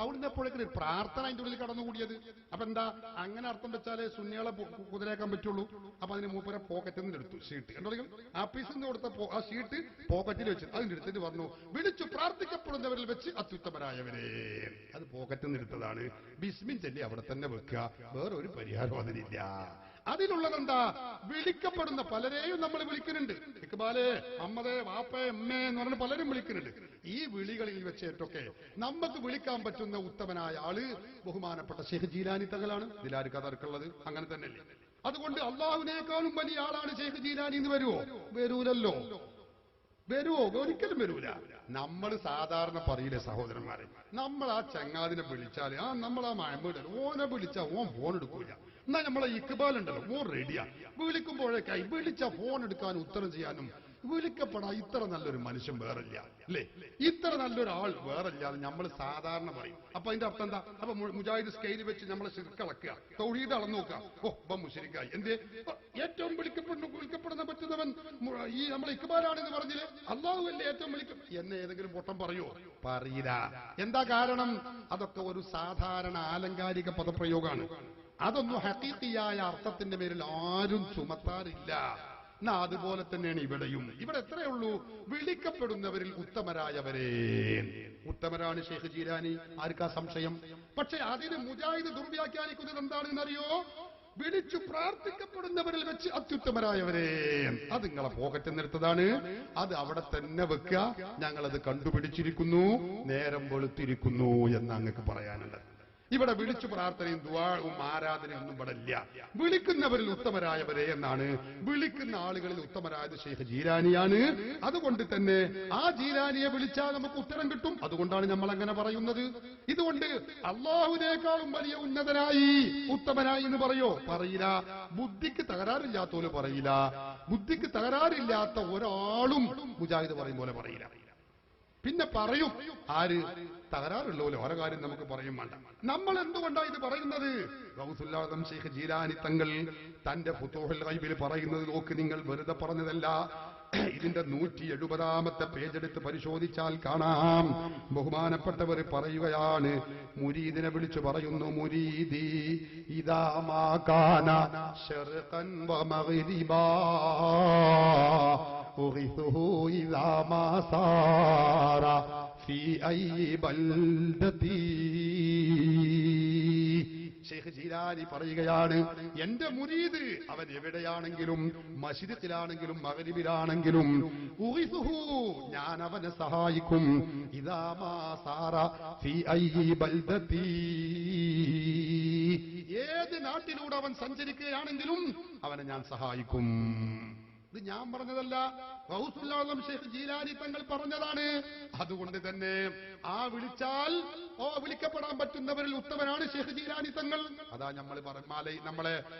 അവിടുന്ന് എപ്പോഴേക്കും പ്രാർത്ഥന അതിന്റെ ഉള്ളിൽ കടന്നുകൂടിയത്. അപ്പൊ എന്താ അങ്ങനെ അർത്ഥം വെച്ചാലേ സുന്നികളെ കുതിരയാക്കാൻ പറ്റുള്ളൂ. അപ്പൊ അതിന് മൂപ്പരെ പോക്കറ്റിൽ നിന്ന് എടുത്തു ഷീട്ട്. എന്തെങ്കിലും ആഫീസിൽ നിന്ന് കൊടുത്ത ആ ഷീട്ട് പോക്കറ്റിൽ വെച്ച് അതിന്റെ എടുത്തിട്ട് പറഞ്ഞു, വിളിച്ചു പ്രാർത്ഥിക്കപ്പെടുന്നവരിൽ വെച്ച് അത്യുത്തമരായവരേ. അത് പോക്കറ്റിൽ നിന്ന് എടുത്തതാണ്. ബിസ്മിൻ ചൊല്ലി അവിടെ തന്നെ വെക്കുക, വേറൊരു പരിഹാരം അതിനില്ല. അതിലുള്ളതെന്താ? വിളിക്കപ്പെടുന്ന പലരെയും നമ്മൾ വിളിക്കുന്നുണ്ട്. ഇക്ബാലേ, അമ്മതേ, വാപ്പേ, അമ്മേ എന്ന് പറഞ്ഞ് പലരും വിളിക്കുന്നുണ്ട്. ഈ വിളികളിൽ വെച്ചേറ്റൊക്കെ നമുക്ക് വിളിക്കാൻ പറ്റുന്ന ഉത്തമനായ ആള് ബഹുമാനപ്പെട്ട ശൈഖ് ജീലാനി തങ്ങളാണ്. ഇതിലാര് കഥർക്കുള്ളത്? അങ്ങനെ തന്നെയല്ലേ? അതുകൊണ്ട് അള്ളാഹുവിനേക്കാളും വലിയ ആളാണ് ശൈഖ് ജീലാനി എന്ന് വരുവോ? വരൂലല്ലോ. വരുവോ? ഒരിക്കലും വരൂല. നമ്മൾ സാധാരണ പറയില്ലേ സഹോദരന്മാരെ, നമ്മൾ ആ ചങ്ങാതിനെ വിളിച്ചാൽ നമ്മൾ ആ മഴമ്പീട് ഓനെ വിളിച്ചാൽ ഓൻ ഫോൺ എടുക്കൂല. എന്നാ നമ്മളെ ഇക്ബാൽ ഉണ്ടല്ലോ, ഓൻ റെഡിയാ. വിളിക്കുമ്പോഴേക്കായി വിളിച്ച ഫോൺ എടുക്കാനും ഉത്തരം ചെയ്യാനും വിളിക്കപ്പെടാൻ ഇത്ര നല്ലൊരു മനുഷ്യൻ വേറില്ല, അല്ലേ? ഇത്ര നല്ലൊരാൾ വേറില്ല എന്ന് നമ്മൾ സാധാരണ പറയും. അപ്പൊ അതിന്റെ അർത്ഥം എന്താ? അപ്പൊ മുജാഹിദ് സ്കെയിൽ വെച്ച് നമ്മളെ ശിർക്കളക്കുക, തൗഹീദ് അളന്നു നോക്കുക. ഓ, ഇപ്പം മുശ്രിക്കായി. എന്തേ? ഏറ്റവും വിളിക്കപ്പെടുന്ന പറ്റുന്നവൻ ഈ നമ്മളെ ഇക്ബാലാണെന്ന് പറഞ്ഞില്ലേ, അള്ളാഹു അല്ലേ ഏറ്റവും വിളിക്കും എന്ന് ഏതെങ്കിലും പൊട്ടം പറയുമോ? പറയില്ല. എന്താ കാരണം? അതൊക്കെ ഒരു സാധാരണ ആലങ്കാരിക പദപ്രയോഗമാണ്. അതൊന്നും ഹഖീഖിയായ അർത്ഥത്തിന്റെ പേരിൽ ആരും ചുമത്താറില്ല. എന്നാ അതുപോലെ തന്നെയാണ് ഇവിടെയും. ഇവിടെ എത്രയേ ഉള്ളൂ? വിളിക്കപ്പെടുന്നവരിൽ ഉത്തമരായവരേ. ഉത്തമരാണ് ശൈഖ് ജീലാനി, ആർക്കാ സംശയം? പക്ഷെ അതിന് മുജാഹിദ് ദുർവ്യാഖ്യാനിക്കുന്നത് എന്താണെന്നറിയോ? വിളിച്ചു പ്രാർത്ഥിക്കപ്പെടുന്നവരിൽ വെച്ച് അത്യുത്തമരായവരേ. അത് നിങ്ങളെ പോക്കറ്റിൽ നിന്നെടുത്തതാണ്. അത് അവിടെ തന്നെ വെക്കുക. ഞങ്ങളത് കണ്ടുപിടിച്ചിരിക്കുന്നു, നേരം വെളുത്തിരിക്കുന്നു എന്ന് അങ്ങക്ക് പറയാനുള്ളത്. ഇവിടെ വിളിച്ചു പ്രാർത്ഥനയും ദുആഉം ആരാധനയും ഒന്നും ഇവിടെ ഇല്ല. വിളിക്കുന്നവരിൽ ഉത്തമരായവരെ എന്നാണ്. വിളിക്കുന്ന ആളുകളിൽ ഉത്തമരായത് ശൈഖ് ജീലാനിയാണ്. അതുകൊണ്ട് തന്നെ ആ ജീലാനിയെ വിളിച്ചാൽ നമുക്ക് ഉത്തരം കിട്ടും. അതുകൊണ്ടാണ് നമ്മൾ അങ്ങനെ പറയുന്നത്. ഇതുകൊണ്ട് അള്ളാഹുവിനേക്കാളും വലിയ ഉന്നതനായി ഉത്തമനായി എന്ന് പറയോ? പറയില്ല. ബുദ്ധിക്ക് തകരാറില്ലാത്തോല് പറയില്ല. ബുദ്ധിക്ക് തകരാറില്ലാത്ത ഒരാളും മുജാഹിദ് പറയും പോലെ പറയില്ല. പിന്നെ പറയും ആര്? തകരാറുള്ളല്ലോ. ഓരോ കാര്യം നമുക്ക് പറയും വേണ്ട. നമ്മൾ എന്തുകൊണ്ടാണ് ഇത് പറയുന്നത്? ഗൗസുൽ ആദം ശൈഖ് ജീലാനി തങ്ങൾ തന്റെ ഫുതൂഹുൽ ഗൈബിൽ പറയുന്നത് നോക്ക്, നിങ്ങൾ വെറുതെ പറഞ്ഞതല്ല. ഇതിന്റെ 170-ാമത്തെ പേജ് എടുത്ത് പരിശോധിച്ചാൽ കാണാം. ബഹുമാനപ്പെട്ടവർ പറയുകയാണ്, മുരീദിനെ വിളിച്ചു പറയുന്നു, മുരീദി ഇദാ മാ കാന ശർഖൻ വ മഗ്രിബാ ഉഗിസുഹു ഇദാ മാ സാര ഫീ ഐ ബൽദതി. ശൈഖ് ജീലാനി പറയുകയാണ്, എന്റെ മുരീദ് അവൻ എവിടെയാണെങ്കിലും, മശ്രിഖിലാണെങ്കിലും മഗ്രിബിലാണെങ്കിലും, ഉഗിസുഹു ഞാൻ അവനെ സഹായിക്കും, ഇദാ മാ സാര ഫീ ഐ ബൽദതി ഏത് നാട്ടിലൂടെ അവൻ സഞ്ചരിക്കുകയാണെങ്കിലും അവനെ ഞാൻ സഹായിക്കും. ഇത് ഞാൻ പറഞ്ഞതല്ല, ഗൗസുൽ ആദം ശൈഖ് ജീലാനി തങ്ങൾ പറഞ്ഞതാണ്. അതുകൊണ്ട് തന്നെ ആ വിളിച്ചാൽ വിളിക്കപ്പെടാൻ പറ്റുന്നവരിൽ ഉത്തമനാണ് ശൈഖ് ജീലാനി തങ്ങൾ. അതാ നമ്മളെ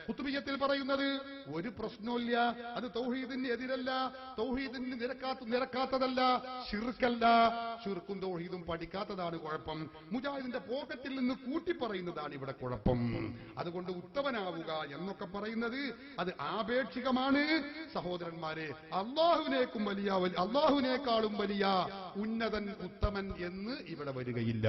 ഖുത്ബിയ്യത്തിൽ പറയുന്നത്. ഒരു പ്രശ്നവുമില്ല. അത് തൗഹീദിന് എതിരല്ല, തൗഹീദിന് നിരക്കാത്തതല്ല, ശിർക്കല്ല. ശിർക്കും തൗഹീദും പഠിക്കാത്തതാണ് കുഴപ്പം. മുജാഹിദിന്റെ പോക്കറ്റിൽ നിന്ന് കൂട്ടി പറയുന്നതാണ് ഇവിടെ കുഴപ്പം. അതുകൊണ്ട് ഉത്തമനാവുക എന്നൊക്കെ പറയുന്നത് അത് ആപേക്ഷികമാണ് സഹോദരന്മാരെ. അള്ളാഹുവിനേക്കാളും വലിയ ഉന്നതൻ ഉത്തമൻ എന്ന് ഇവിടെ വരികയില്ല.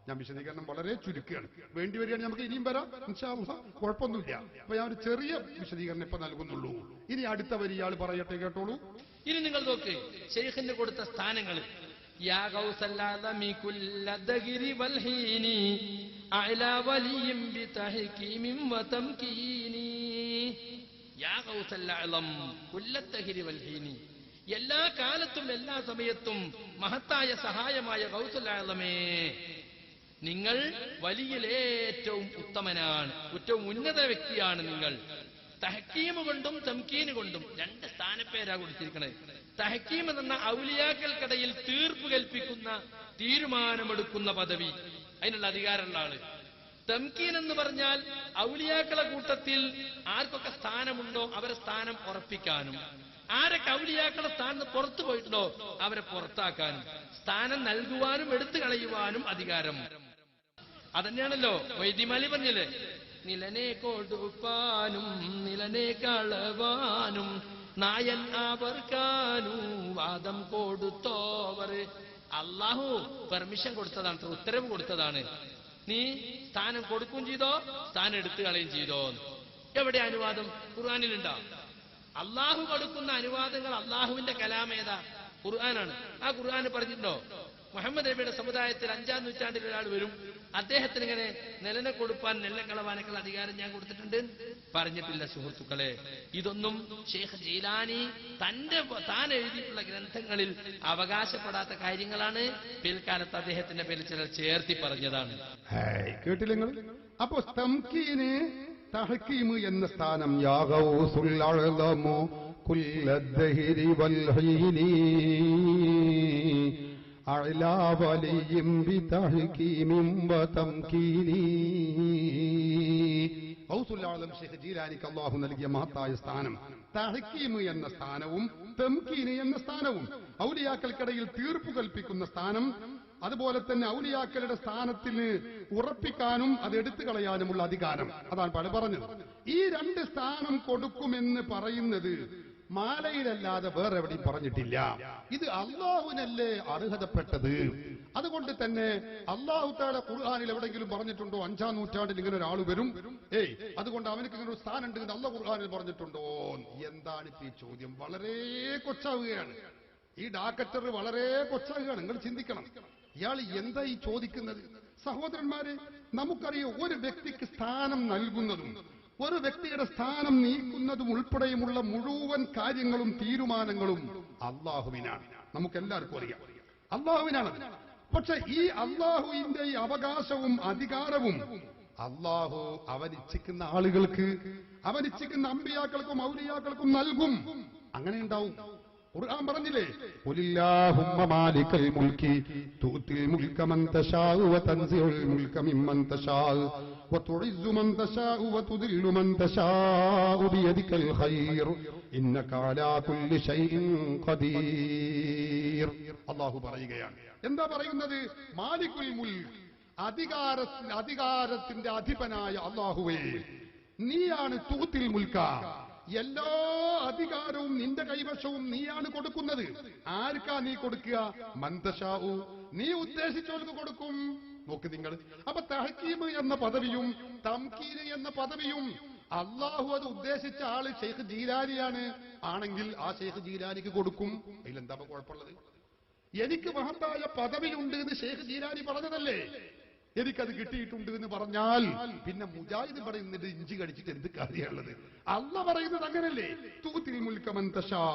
ഞാൻ വിശദീകരണം വളരെ ചുരുക്കുകയാണ്. വേണ്ടി വരികയാണ് നമുക്ക് ഇനിയും വരാം ഇൻഷാ അല്ലാഹ്, കുഴപ്പമൊന്നുമില്ല. അപ്പൊ ഞാൻ ഒരു ചെറിയ വിശദീകരണം ഇപ്പൊ നൽകുന്നുള്ളൂ. ഇനി അടുത്ത വരി ഇയാൾ പറയട്ടെ, കേട്ടോളൂ. ഇനി നിങ്ങൾ നോക്ക് ശൈഖിന് കൊടുത്ത സ്ഥാനങ്ങൾ. യാ ഗൗസൽ ആദമി കുല്ല ദഗ്രി വൽ ഹീനി അഅലാ വലിയും ബിതഹ്കീമിൻ വതംകീനി. യാ ഗൗസൽ ആദം കുല്ല ദഗ്രി വൽ ഹീനി, എല്ലാ കാലത്തും എല്ലാ സമയത്തും മഹത്തായ സഹായമായ ഗൗസുൽ ആദമേ, നിങ്ങൾ വലിയിൽ ഏറ്റവും ഉത്തമനാണ്, ഏറ്റവും ഉന്നത വ്യക്തിയാണ് നിങ്ങൾ. തഹ്കീമ് കൊണ്ടും തംകീന് കൊണ്ടും രണ്ട് സ്ഥാനപ്പേരാ കൊടുത്തിരിക്കണേ. തഹക്കീം എന്ന ഔലിയാക്കൾക്കിടയിൽ തീർപ്പ് കൽപ്പിക്കുന്ന, തീരുമാനമെടുക്കുന്ന പദവി, അതിനുള്ള അധികാരമുള്ള ആള്. തംകീൻ എന്ന് പറഞ്ഞാൽ ഔലിയാക്കളെ കൂട്ടത്തിൽ ആർക്കൊക്കെ സ്ഥാനമുണ്ടോ അവരെ സ്ഥാനം ഉറപ്പിക്കാനും, ആരൊക്കെ ഔലിയാക്കളെ സ്ഥാനം പുറത്തു പോയിട്ടുണ്ടോ അവരെ പുറത്താക്കാനും, സ്ഥാനം നൽകുവാനും എടുത്തു കളയുവാനും അധികാരം. അതന്നെയാണല്ലോ വൈദ്യമാലി പറഞ്ഞല്ലേ, നിലനെ കൊടുപ്പാനും നിലനെ കളവാനും നായൻ അവർക്കാനു വാദം കൊടുത്തോവർ. അള്ളാഹു പെർമിഷൻ കൊടുത്തതാണ്, ഉത്തരവ് കൊടുത്തതാണ്. നീ സ്ഥാനം കൊടുക്കുകയും ചെയ്തോ സ്ഥാനം എടുത്തു കളയും ചെയ്തോ. എവിടെ അനുവാദം? ഖുർആനിലുണ്ടോ? അള്ളാഹു കൊടുക്കുന്ന അനുവാദങ്ങൾ അള്ളാഹുവിന്റെ കലാമേതാ? ഖുർആനാണ്. ആ ഖുർആന് പറഞ്ഞിട്ടുണ്ടോ മുഹമ്മദ് നബിയുടെ സമുദായത്തിൽ 5-ാം നൂറ്റാണ്ടിൽ ഒരാൾ വരും, അദ്ദേഹത്തിന് ഇങ്ങനെ നിലനെ കൊടുപ്പാൻ നെല്ലെ കളവാനൊക്കെയുള്ള അധികാരം ഞാൻ കൊടുത്തിട്ടുണ്ട്? പറഞ്ഞിട്ടില്ല സുഹൃത്തുക്കളെ. ഇതൊന്നും ഷെയ്ഖ് ജീലാനി താൻ എഴുതിയിട്ടുള്ള ഗ്രന്ഥങ്ങളിൽ അവകാശപ്പെടാത്ത കാര്യങ്ങളാണ്. പിൽക്കാലത്ത് അദ്ദേഹത്തിന്റെ പേരിൽ ചിലർ ചേർത്തി പറഞ്ഞതാണ്. കേട്ടില്ല നിങ്ങൾ? അപ്പോ തംകീന് തഹ്കീം എന്ന സ്ഥാനം യാഗൗസുൽ അഅ്ലമു കുല്ലദ്ദഹരി വൽഹീനി അഅ്ലാ വലിയും ബിതഹ്കീമിൻ വതംകീനി. ഗൗസുൽ അഅ്ലം ഷെയ്ഖ് ജീലാനിക്ക് അല്ലാഹു നൽകിയ മഹത്തായ സ്ഥാനം തഹ്കീം എന്ന സ്ഥാനവും തംകീൻ എന്ന സ്ഥാനവും, ഔലിയാക്കൾക്കിടയിൽ തീർപ്പ് കൽപ്പിക്കുന്ന സ്ഥാനം, അതുപോലെ തന്നെ ഔലിയാക്കളുടെ സ്ഥാനത്തിന് ഉറപ്പിക്കാനും അത് എടുത്തു കളയാനുമുള്ള അധികാരം. അതാണ് പല പറഞ്ഞത്. ഈ രണ്ട് സ്ഥാനം കൊടുക്കുമെന്ന് പറയുന്നത് മാലയിലല്ലാതെ വേറെ എവിടെയും പറഞ്ഞിട്ടില്ല. ഇത് അള്ളാഹുവിനല്ലേ അർഹതപ്പെട്ടത്. അതുകൊണ്ട് തന്നെ അള്ളാഹു തആല ഖുർആനിൽ എവിടെയെങ്കിലും പറഞ്ഞിട്ടുണ്ടോ 5-ാം നൂറ്റാണ്ടിൽ ഇങ്ങനെ ഒരാൾ വരും, അതുകൊണ്ട് അവനക്ക് ഇങ്ങനെ ഒരു സ്ഥാനം ഉണ്ട് അള്ളാഹു ഖുർആനിൽ പറഞ്ഞിട്ടുണ്ടോ? എന്താണ് ഇപ്പൊ ഈ ചോദ്യം? വളരെ കൊച്ചാവുകയാണ്. ഈ ഡാക്കറ്റർ വളരെ കൊച്ചാകുകയാണ്. നിങ്ങൾ ചിന്തിക്കണം, ഇയാൾ എന്താ ഈ ചോദിക്കുന്നത്? സഹോദരന്മാരെ, നമുക്കറിയോ ഒരു വ്യക്തിക്ക് സ്ഥാനം നൽകുന്നതും ഒരു വ്യക്തിയുടെ സ്ഥാനം നീക്കുന്നതും ഉൾപ്പെടെയുമുള്ള മുഴുവൻ കാര്യങ്ങളും തീരുമാനങ്ങളും അള്ളാഹുവിനാണ്. നമുക്കെല്ലാവർക്കും അറിയാം, അള്ളാഹുവിനാണ്. പക്ഷെ ഈ അള്ളാഹുവിന്റെ ഈ അവകാശവും അധികാരവും അള്ളാഹു അവനിച്ഛിക്കുന്ന ആളുകൾക്ക്, അവനിച്ഛിക്കുന്ന അമ്പിയാക്കൾക്കും ഔലിയാക്കൾക്കും നൽകും. അങ്ങനെ ഉണ്ടാവും. ഖുർആൻ പറഞ്ഞില്ലേ, ഖുലില്ലാഹുമ്മ മാലിക്കൽ മുൽക്കി തുഅ്തിൽ മുൽക മൻ തശാഉ വതൻസിഉൽ മുൽക മിമ്മൻ തശാഉ വതുഇസ്സു മൻ തശാഉ വതുദില്ലു മൻ തശാഉ ബിയദിക്കൽ ഖൈർ ഇന്നക അലാ കുല്ലി ഷൈഇൻ ഖദീർ. അല്ലാഹു പറയുകയാണ്. എന്താ പറയുന്നത്? മാലിക്കുൽ മുൽക്ക്, അധികാരത്തിന്റെ അധിപനായ അല്ലാഹുവേ, നീയാണ് തുഅ്തിൽ മുൽക, എല്ലാ അധികാരവും നിന്റെ കൈവശവും നീയാണ് കൊടുക്കുന്നത്. ആർക്കാ നീ കൊടുക്കുക? മന്തശാഉ, നീ ഉദ്ദേശിച്ചവർക്ക് കൊടുക്കും. നോക്ക് നിങ്ങൾ. അപ്പൊ തഹ്കീം എന്ന പദവിയും തംകീൻ എന്ന പദവിയും അള്ളാഹു അത് ഉദ്ദേശിച്ച ആള് ഷെയ്ഖ് ജീലാനിയാണ് ആണെങ്കിൽ ആ ഷെയ്ഖ് ജീലാനിക്ക് കൊടുക്കും. അതിലെന്താ കുഴപ്പമുള്ളത്? എനിക്ക് മഹത്തായ പദവിയുണ്ട് എന്ന് ഷെയ്ഖ് ജീലാനി പറഞ്ഞതല്ലേ, എനിക്കത് കിട്ടിയിട്ടുണ്ട് എന്ന് പറഞ്ഞാൽ പിന്നെ മുജാഹിദ് പറയുന്നത് ഇഞ്ചി കടിച്ചിട്ട് എന്ത് കാര്യമുള്ളത്? അള്ളാഹ് പറയുന്നത് അങ്ങനല്ലേ, തൂത്തിൽ മുൽക മൻ തശാ,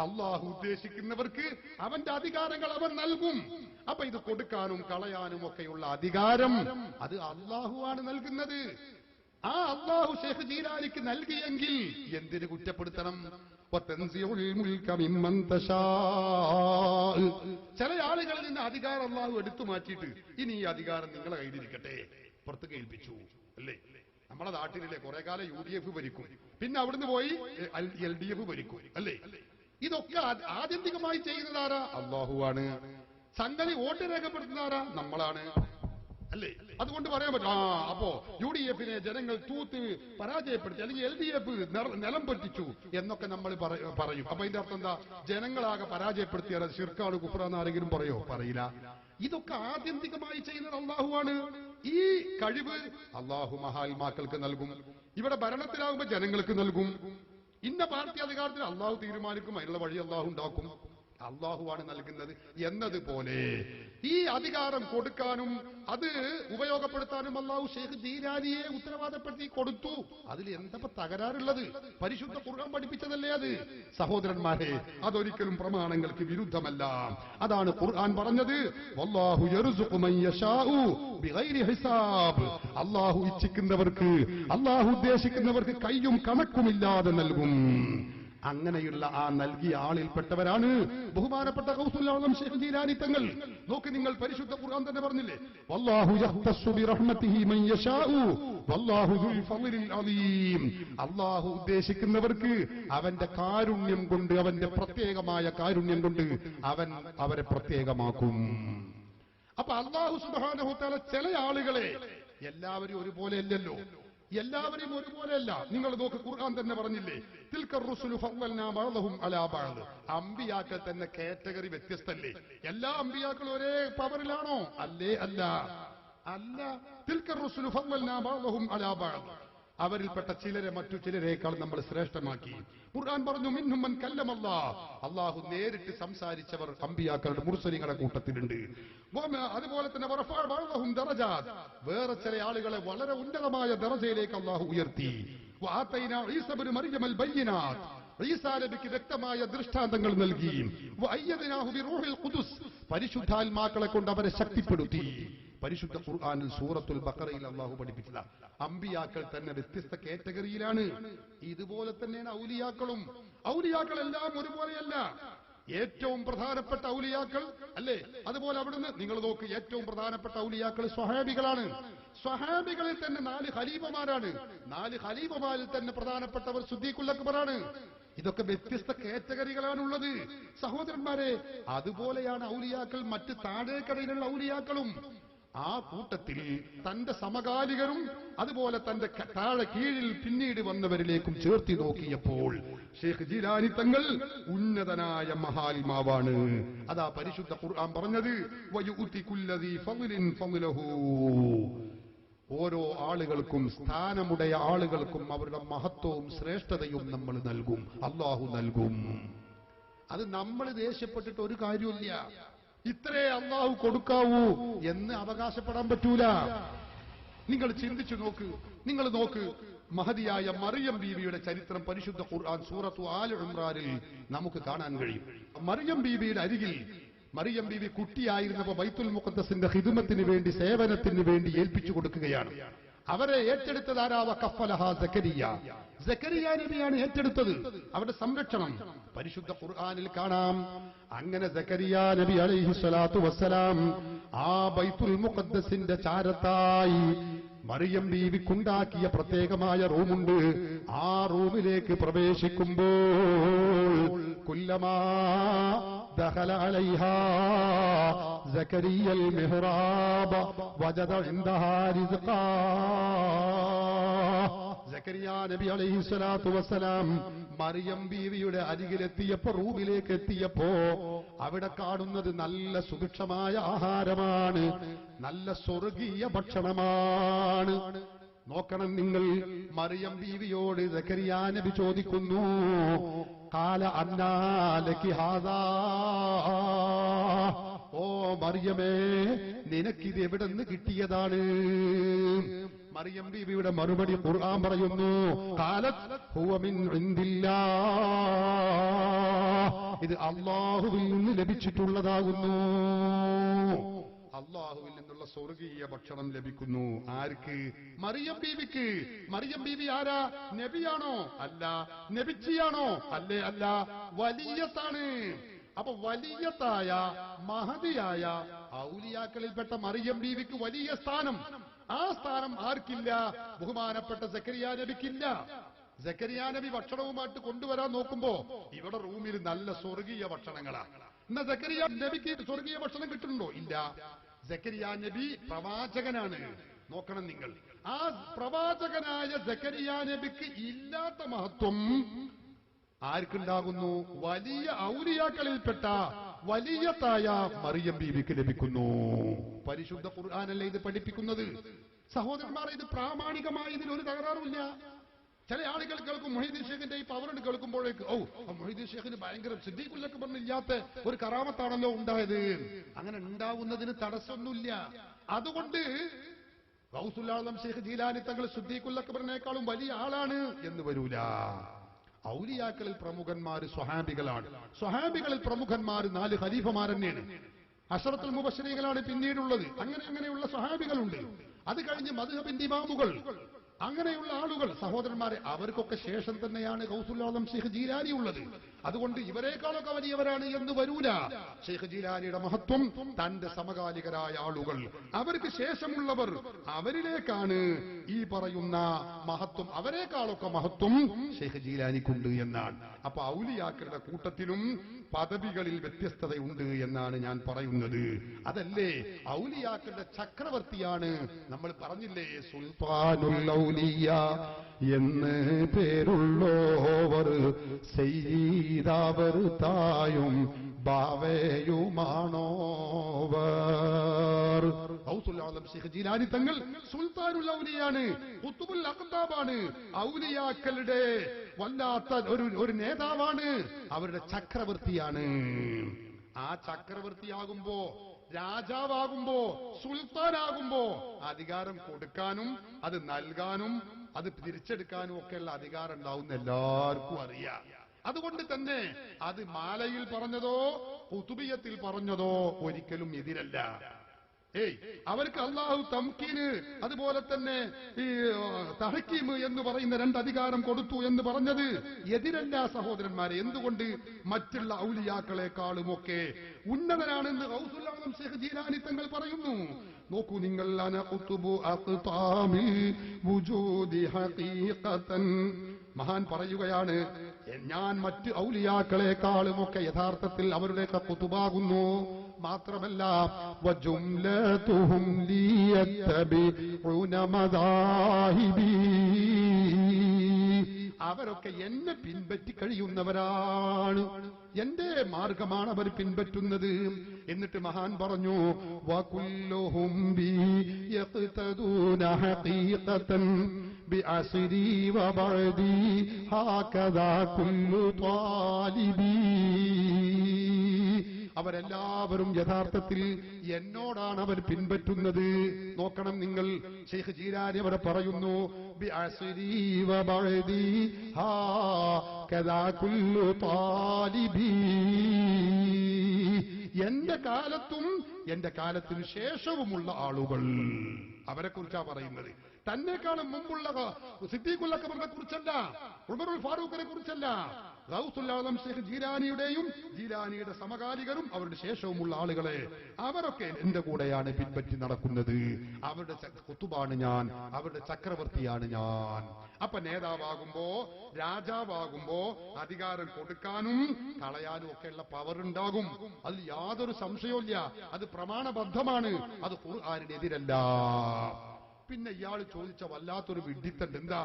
അള്ളാഹു ഉദ്ദേശിക്കുന്നവർക്ക് അവന്റെ അധികാരങ്ങൾ അവൻ നൽകും. അപ്പൊ ഇത് കൊടുക്കാനും കളയാനും ഒക്കെയുള്ള അധികാരം അത് അള്ളാഹുവാണ് നൽകുന്നത്. ആ അള്ളാഹു ഷെയ്ഖ് ജീലാനിക്ക് നൽകിയെങ്കിൽ എന്തിന് കുറ്റപ്പെടുത്തണം? ചില ആളുകളിൽ നിന്ന് അധികാരം അള്ളാഹു എടുത്തു മാറ്റിയിട്ട് ഇനി ഈ അധികാരം നിങ്ങളെ കയ്യിലിരിക്കട്ടെ പുറത്ത് കേൾപ്പിച്ചു അല്ലേ? നമ്മളെ നാട്ടിലെ കുറെ കാലം UDF ഭരിക്കും, പിന്നെ അവിടുന്ന് പോയി LDF ഭരിക്കും അല്ലേ? ഇതൊക്കെ ആത്യന്തികമായി ചെയ്യുന്നതാരാ? അള്ളാഹുവാണ്. സംഗതി വോട്ട് രേഖപ്പെടുത്തുന്നതാരാ? നമ്മളാണ് അല്ലേ? അതുകൊണ്ട് പറയാൻ പറ്റും, അപ്പോ UDF-നെ ജനങ്ങൾ തൂത്ത് പരാജയപ്പെടുത്തി, അല്ലെങ്കിൽ LDF നിലം പറ്റിച്ചു എന്നൊക്കെ നമ്മൾ പറയും. അപ്പൊ ഇതിന്റെ അർത്ഥം എന്താ? ജനങ്ങളാകെ പരാജയപ്പെടുത്തിയാൽ അത് ശിർക്കാണ്, കുഫ്റാന്ന് ആരെങ്കിലും പറയോ? പറയില്ല. ഇതൊക്കെ ആത്യന്തികമായി ചെയ്യുന്നത് അള്ളാഹുവാണ്. ഈ കഴിവ് അള്ളാഹു മഹാത്മാക്കൾക്ക് നൽകും. ഇവിടെ ഭരണത്തിലാകുമ്പോൾ ജനങ്ങൾക്ക് നൽകും. ഇന്ന പാർട്ടി അധികാരത്തിൽ അള്ളാഹു തീരുമാനിക്കും, അതിനുള്ള വഴി അള്ളാഹു ഉണ്ടാക്കും. അള്ളാഹുവാണ് നൽകുന്നത് എന്നതുപോലെ ഈ അധികാരം കൊടുക്കാനും അത് ഉപയോഗപ്പെടുത്താനും അള്ളാഹു ഷെയ്ഖ് ജീലാനിയെ ഉത്തരവാദപ്പെടുത്തി കൊടുത്തു. അതിൽ എന്താ തകരാറുള്ളത്? പരിശുദ്ധ ഖുർആൻ പഠിപ്പിച്ചതല്ലേ അത്? സഹോദരന്മാരെ, അതൊരിക്കലും പ്രമാണങ്ങൾക്ക് വിരുദ്ധമല്ല. അതാണ് ഖുർആൻ പറഞ്ഞത്, വല്ലാഹു യർസുഖു മൻ യശാഉ ബിഗൈരി ഹിസാബ്. അള്ളാഹു ഇച്ഛിക്കുന്നവർക്ക്, അള്ളാഹു ഉദ്ദേശിക്കുന്നവർക്ക് കയ്യും കണക്കുമില്ലാതെ നൽകും. അങ്ങനെയുള്ള ആ നൽകിയ ആളിൽപ്പെട്ടവരാണ് ബഹുമാനപ്പെട്ട ഗൗസുൽ ആസം ശൈഖ് ജീലാനി തങ്ങൾ. നോക്ക് നിങ്ങൾ, പരിശുദ്ധ ഖുർആൻ തന്നെ പറഞ്ഞില്ലേ, വല്ലാഹു യഖ്തസ്സു ബിറഹ്മതിഹി മൻ യശാഉ വല്ലാഹു ദുൽ ഫളിൽ അലീം. അല്ലാഹു ഉദ്ദേശിക്കുന്നവർക്ക് അവന്റെ കാരുണ്യം കൊണ്ട്, അവന്റെ പ്രത്യേകമായ കാരുണ്യം കൊണ്ട് അവൻ അവരെ പ്രത്യേകമാക്കും. അപ്പൊ അല്ലാഹു സുബ്ഹാനഹു വ തആല ചില ആളുകളെ, എല്ലാവരും ഒരുപോലെയല്ലല്ലോ, എല്ലാവരെയും ഒരുപോലെയല്ല. നിങ്ങൾ നോക്ക്, ഖുർആൻ തന്നെ പറഞ്ഞില്ലേ, തിൽക്കർ റുസുലു ഫദ്ദൽനാ ബഅദഹും അലാ ബഅദ്. അമ്പിയാക്കൾ തന്നെ കാറ്റഗറി വ്യത്യസ്തല്ലേ? എല്ലാ അമ്പിയാക്കളും ഒരേ പവറിലാണോ? അല്ലേ? അല്ല. തിൽക്കർ റുസുലു ഫദ്ദൽനാ ബഅദഹും അലാ ബഅദ്. അവരിൽപ്പെട്ട ചിലരെ മറ്റു ചിലരേക്കാൾ നമ്മൾ ശ്രേഷ്ഠമാക്കി. ഖുർആൻ പറഞ്ഞു, മിൻഹും മൻ കല്ലമല്ലാഹ്. അല്ലാഹു നേരിട്ട് സംസാരിച്ചവർ അമ്പിയാക്കളുടെ മുർസലിങ്ങളുടെ കൂട്ടത്തിലുണ്ട്. അതുപോലെ തന്നെ വറഫഅ ബഅദഹും ദറജാത്. വേറെ ചില ആളുകളെ വളരെ ഉന്നതമായ ദറജയിലേക്ക് അല്ലാഹു ഉയർത്തി. വആതൈനാ ഈസ ഇബ്നു മർയമൽ ബയ്യിനാത്ത്. ഈസാ നബിക്ക് വ്യക്തമായ ദൃഷ്ടാന്തങ്ങൾ നൽകി. വഅയ്യദ്നാഹു ബിറൂഹിൽ ഖുദുസ്. പരിശുദ്ധാത്മാക്കളെ കൊണ്ട് അവരെ ശക്തിപ്പെടുത്തി. പരിശുദ്ധ ഖുർആനിൽ സൂറത്തുൽ ബഖറയിൽ അല്ലാഹു പഠിപ്പിച്ചതാണ്. അമ്പിയാക്കൾ തന്നെ വ്യത്യസ്ത കാറ്റഗറിയിലാണ്. ഇതുപോലെ തന്നെയാണ് ഔലിയാക്കളും. ഔലിയാക്കളെല്ലാം ഒരുപോലെയല്ല. ഏറ്റവും പ്രധാനപ്പെട്ട ഔലിയാക്കൾ അല്ലേ? അതുപോലെ അവിടുന്ന് നിങ്ങൾ നോക്ക്, ഏറ്റവും പ്രധാനപ്പെട്ട ഔലിയാക്കൾ സ്വഹാബികളാണ്. സ്വഹാബികളിൽ തന്നെ 4 ഖലീഫമാരാണ്. 4 ഖലീഫമാരിൽ തന്നെ പ്രധാനപ്പെട്ടവർ സിദ്ദീഖുൽ അക്ബറാണ്. ഇതൊക്കെ വ്യത്യസ്ത കാറ്റഗറികളാണുള്ളത് സഹോദരന്മാരെ. അതുപോലെയാണ് ഔലിയാക്കൾ, മറ്റ് താഴേക്കടയിലുള്ള ഔലിയാക്കളും. ആ കൂട്ടത്തിൽ തന്റെ സമകാലികരും അതുപോലെ തന്റെ താഴെ കീഴിൽ പിന്നീട് വന്നവരിലേക്കും ചേർത്തി നോക്കിയപ്പോൾ ശൈഖ് ജീലാനി തങ്ങൾ ഉന്നതനായ മഹാത്മാവാണ്. അതാ പരിശുദ്ധ ഖുർആൻ പറഞ്ഞത്, വയുതി കുല്ലദീ ഫളിൻ ഫളഹു. ഓരോ ആളുകൾക്കും, സ്ഥാനമുடைய ആളുകൾക്കും അവരുടെ മഹത്വവും ശ്രേഷ്ഠതയും നമ്മൾ നൽകും, അല്ലാഹു നൽകും. അത് നമ്മൾ ദേഷ്യപ്പെട്ടിട്ട് ഒരു കാര്യമില്ല. ഇത്രേ അല്ലാഹു കൊടുക്കാവൂ എന്ന് അവകാശപ്പെടാൻ പറ്റൂല. നിങ്ങൾ ചിന്തിച്ചു നോക്ക്, നിങ്ങൾ നോക്ക്, മഹദിയായ മറിയം ബീവിയുടെ ചരിത്രം പരിശുദ്ധ ഖുർആൻ സൂറത്തു ആൽ ഇംറാനിൽ നമുക്ക് കാണാൻ കഴിയും. മറിയം ബീവിയുടെ അരികിൽ മറിയം ബീവി കുട്ടിയായിരുന്നപ്പോൾ ബൈത്തുൽ മുഖദ്ദസിന്റെ ഖിദ്മത്തിന് വേണ്ടി, സേവനത്തിന് വേണ്ടി ഏൽപ്പിച്ചു കൊടുക്കുകയാണ്. അവരെ ഏറ്റെടുത്തത് ആരാവ? കഫലഹ സക്കരിയ. സക്കരിയ നബിയാണ് ഏറ്റെടുത്തത് അവരുടെ സംരക്ഷണം. പരിശുദ്ധ ഖുർആനിൽ കാണാം, അങ്ങനെ സക്കരിയ നബി അലൈഹി സ്വലാത്തു വസ്സലാം ആ ബൈത്തുൽ മുഖദ്ദസിന്റെ ചാരത്തായി മറിയം ബീവിക്കുണ്ടാക്കിയ പ്രത്യേകമായ റൂമുണ്ട്. ആ റൂമിലേക്ക് പ്രവേശിക്കുമ്പോൾ കുല്ലമാ ദഖല അലൈഹാ സക്കരിയൽ മിഹ്റാബ വജദ ഇൻദഹാ റിസ്ഖാ. സക്കരിയ നബി അലൈഹി സ്വലാത്തു വസ്സലാം മറിയം ബീവിയുടെ അരികിലെത്തിയപ്പോ, റൂമിലേക്ക് എത്തിയപ്പോ അവിടെ കാണുന്നത് നല്ല സുഭിക്ഷമായ ആഹാരമാണ്, നല്ല സ്വർഗീയ ഭക്ഷണമാണ്. നോക്കണം നിങ്ങൾ, മറിയം ബീവിയോട് സക്കരിയ നബി ചോദിക്കുന്നു, ഖാല അന്നാ ലകി ഹാദാ. ഓ മറിയമേ, നിനക്കിത് എവിടെ നിന്ന് കിട്ടിയതാണ്? മറിയം ബീവിയുടെ മറുപടി ഖുർആൻ പറയുന്നു, ഖാലത് ഹുവ മിൻ ഇൻദില്ലാഹ്. ഇത് അല്ലാഹുവിൽ നിന്ന് ലഭിച്ചിട്ടുള്ളതാകുന്നു. അല്ലാഹുവിൽ നിന്നുള്ള സ്വർഗീയ ഭക്ഷണം ലഭിക്കുന്നു. ആർക്ക്? മറിയം ബീവിക്ക്. മറിയം ബീവി ആരാ? നബിയാണോ? അല്ല. നബിച്ചിയാണോ? അല്ലേ? അല്ല, വലിയത്താണ്. അപ്പൊ വലിയത്തായ മഹദിയായ ഔലിയാക്കളിൽപ്പെട്ട മറിയം ബീവിക്ക് വലിയ സ്ഥാനം. ആ സ്ഥാനം ആർക്കില്ല? ബഹുമാനപ്പെട്ട സക്കരിയ നബിക്കില്ല. സക്കരിയ നബി ഭക്ഷണവുമായിട്ട് കൊണ്ടുവരാൻ നോക്കുമ്പോ ഇവിടെ റൂമിൽ നല്ല സ്വർഗീയ ഭക്ഷണങ്ങളാ. എന്നാ സക്കരിയ നബിക്ക് സ്വർഗീയ ഭക്ഷണം കിട്ടുന്നുണ്ടോ? ഇല്ല. സക്കരിയ നബി പ്രവാചകനാണ്. നോക്കണം നിങ്ങൾ, ആ പ്രവാചകനായ സക്കരിയ നബിക്ക് ഇല്ലാത്ത മഹത്വം ആർക്കുണ്ടാകുന്നു? വലിയ ഔലിയാക്കളിൽപ്പെട്ട വലിയതായ മറിയം ബീവിക്ക് ലഭിക്കുന്നു. പരിശുദ്ധ ഖുർആനല്ലേ ഇത് പഠിപ്പിക്കുന്നത്. സഹോദരന്മാരെ, ഇത് പ്രാമാണികമായി ഇതിലൊരു തകരാറുമില്ല. ചില ആളുകൾ കേൾക്കും മുഹീദ്ദീൻ ഷേഖിന്റെ ഈ പവർ കേൾക്കുമ്പോഴേക്ക്, ഓ മുഹീദ്ദീൻ ഷേഖിന് ഭയങ്കര സിദ്ദീഖുൽ അക്ബറിന് ഇല്ലാത്ത ഒരു കറാമത്താണല്ലോ ഉണ്ടായത്. അങ്ങനെ ഉണ്ടാവുന്നതിന് തടസ്സമൊന്നുമില്ല. അതുകൊണ്ട് ഗൗസുൽ ആസം ശൈഖ് ജീലാനി തങ്ങൾ സിദ്ദീഖുൽ അക്ബറിനേക്കാളും വലിയ ആളാണ് എന്ന് വരൂല. ഔലിയാക്കളിൽ പ്രമുഖന്മാർ സ്വഹാബികളാണ്. സ്വഹാബികളിൽ പ്രമുഖന്മാർ 4 ഖലീഫമാർ തന്നെയാണ്. അശറത്തുൽ മുബശ്ശരീകളാണ് പിന്നീടുള്ളത്. അങ്ങനെയുള്ള സ്വഹാബികളുണ്ട്. അത് കഴിഞ്ഞ് മദ്ഹബിന്റെ ഇമാമുകൾ, അങ്ങനെയുള്ള ആളുകൾ സഹോദരന്മാരെ അവർക്കൊക്കെ ശേഷം തന്നെയാണ് ഗൗസുൽ ആലം ഷെയ്ഖ് ജീലാനി ഉള്ളത്. അതുകൊണ്ട് ഇവരെക്കാളൊക്കെ വലിയവരാണ് എന്ന് വരൂല. ഷെയ്ഖ് ജീലാനിയുടെ മഹത്വം തന്റെ സമകാലികരായ ആളുകൾ, അവർക്ക് ശേഷമുള്ളവർ, അവരിലേക്കാണ് ഈ പറയുന്ന മഹത്വം, അവരെക്കാളൊക്കെ മഹത്വം ഷെയ്ഖ് ജീലാനിക്കുണ്ട് എന്നാണ്. അപ്പൊ ഔലിയാക്കളുടെ കൂട്ടത്തിലും പദവികളിൽ വ്യത്യസ്തതയുണ്ട് എന്നാണ് ഞാൻ പറയുന്നത്. അതല്ലേ ഔലിയാക്കളുടെ ചക്രവർത്തിയാണ് നമ്മൾ പറഞ്ഞില്ലേ, സുൽത്താനുൽ ഔലിയ എന്ന് പേരുള്ളോവർ സയ്യിദാവർ തായും ബാവയുമാണോവർ. ഗൗസുൽ ആലം ഷെയ്ഖ് ജീലാനി തങ്ങൾ സുൽത്താനുൽ ഔലിയാണ്, ഖുത്ബുൽ അഖ്താബാണ്, ഔലിയാക്കളുടെ വല്ലാത്ത ഒരു നേതാവാണ്, അവരുടെ ചക്രവർത്തിയാണ്. ആ ചക്രവർത്തിയാകുമ്പോ, രാജാവാകുമ്പോ, സുൽത്താനാകുമ്പോ അധികാരം കൊടുക്കാനും അത് നൽകാനും അത് തിരിച്ചെടുക്കാനും ഒക്കെയുള്ള അധികാരം ഉണ്ടാവുന്ന എല്ലാവർക്കും അറിയാം. അതുകൊണ്ട് തന്നെ അത് മാലയിൽ പറഞ്ഞതോ ഖുതുബിയത്തിൽ പറഞ്ഞതോ ഒരിക്കലും എതിരല്ല. അവർക്ക് അള്ളാഹു തംകീന് അതുപോലെ തന്നെ ഈ തഹക്കീം എന്ന് പറയുന്ന രണ്ട് അധികാരം കൊടുത്തു എന്ന് പറഞ്ഞത് എതിരല്ല സഹോദരന്മാരെ. എന്തുകൊണ്ട്? മറ്റുള്ള ഔലിയാക്കളെക്കാളുമൊക്കെ ഉന്നതനാണെന്ന് ഗൗസുൽ ആലം ഷെയ്ഖ് ജീലാനി തങ്ങൾ പറയുന്നു. നോക്കൂ നിങ്ങൾ, അന ഖുതുബു അഖ്താമിൽ വുജൂദി ഹഖീഖതൻ, മഹാൻ പറയുകയാണ്, ഞാൻ മറ്റ് ഔലിയാക്കളെക്കാളുമൊക്കെ യഥാർത്ഥത്തിൽ അവരുടെയൊക്കെ ഖുതുബാകുന്നു. മാത്രമല്ല വജുംലതുഹും ലിയത്തബിഉന മദാഹിബി, അവരൊക്കെ എന്നെ പിൻപറ്റി കഴിയുന്നവരാണ്, എന്റെ മാർഗമാണ് അവർ പിൻപറ്റുന്നത്. എന്നിട്ട് മഹാൻ പറഞ്ഞു, വകുല്ലുഹും ബി യഖ്തദൂന ഹഖീഖതൻ ബിഅസ്രി വബഅദി ഹകദാ കുല്ലു ത്വാലിബി, അവരെല്ലാവരും യഥാർത്ഥത്തിൽ എന്നോടാണ് അവർ പിൻപറ്റുന്നത്. നോക്കണം നിങ്ങൾ, ഷെയ്ഖ് ജീലാനി അവിടെ പറയുന്നു, ബിഅസ്രി വബഅദി ഹകദാ കുല്ലു ത്വാലിബി, എന്റെ കാലത്തും എന്റെ കാലത്തിന് ശേഷവുമുള്ള ആളുകൾ, അവരെ കുറിച്ചാ പറയുന്നത്. തന്നെക്കാളും മുമ്പുള്ള സിദ്ദീഖുൽ അക്ബറിനെ കുറിച്ചല്ല, ഉമറുൽ ഫാറൂഖിനെ കുറിച്ചല്ല. ഗൗസുൽ ആലം ഷെയ്ഖ് ജീലാനിയുടെയും ജീലാനിയുടെ സമകാലികരും അവരുടെ ശേഷവുമുള്ള ആളുകളെ അവരൊക്കെ എന്റെ കൂടെയാണ് പിൻപറ്റി നടക്കുന്നത്. അവരുടെ ഖുതുബാണ് ഞാൻ, അവരുടെ ചക്രവർത്തിയാണ് ഞാൻ. അപ്പൊ നേതാവാകുമ്പോ, രാജാവാകുമ്പോ അധികാരം കൊടുക്കാനും കളയാനും ഒക്കെയുള്ള പവർ ഉണ്ടാകും. അതിൽ യാതൊരു സംശയവുമില്ല. അത് പ്രമാണബദ്ധമാണ്. അത് ഖുർആനിനെതിരല്ല. പിന്നെ ഇയാൾ ചോദിച്ച വല്ലാത്തൊരു വിഡ്ഢിത്തണ്ട്. എന്താ?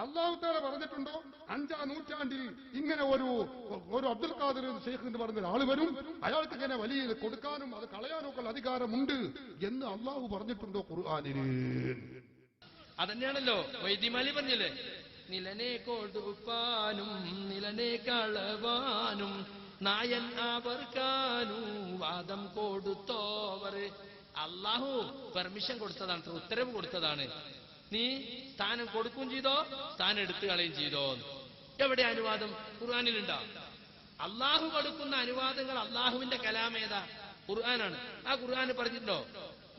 അല്ലാഹു തആല പറഞ്ഞിട്ടുണ്ടോ 5ാം നൂറ്റാണ്ടിൽ ഇങ്ങനെ ഒരു അബ്ദുൽ ഖാദിർ ഷെയ്ഖ് എന്ന് പറഞ്ഞ ഒരാൾ വരും, അയാൾക്ക് ഇങ്ങനെ വലിയ കൊടുക്കാനും അത് കളയാനും ഒക്കെ അധികാരമുണ്ട് എന്ന് അല്ലാഹു പറഞ്ഞിട്ടുണ്ടോ ഖുർആനിൽ? അതന്നെയാണല്ലോ വൈദ്യമാലി പറഞ്ഞല്ലേ, നിലനെ കൊടുപ്പാനും നിലനെ കളവാനും നായൻ അവർക്കാനും വാദം കൊടുത്തോവർ. അള്ളാഹു പെർമിഷൻ കൊടുത്തതാണ്, ഉത്തരവ് കൊടുത്തതാണ്. നീ സ്ഥാനം കൊടുക്കുകയും ചെയ്തോ, സ്ഥാനം എടുത്തു കളയും ചെയ്തോ. എവിടെ അനുവാദം? ഖുർആനിലുണ്ടോ? അള്ളാഹു കൊടുക്കുന്ന അനുവാദങ്ങൾ അള്ളാഹുവിന്റെ കലാമേതാ? ഖുർആനാണ്. ആ ഖുർആന് പറഞ്ഞിട്ടുണ്ടോ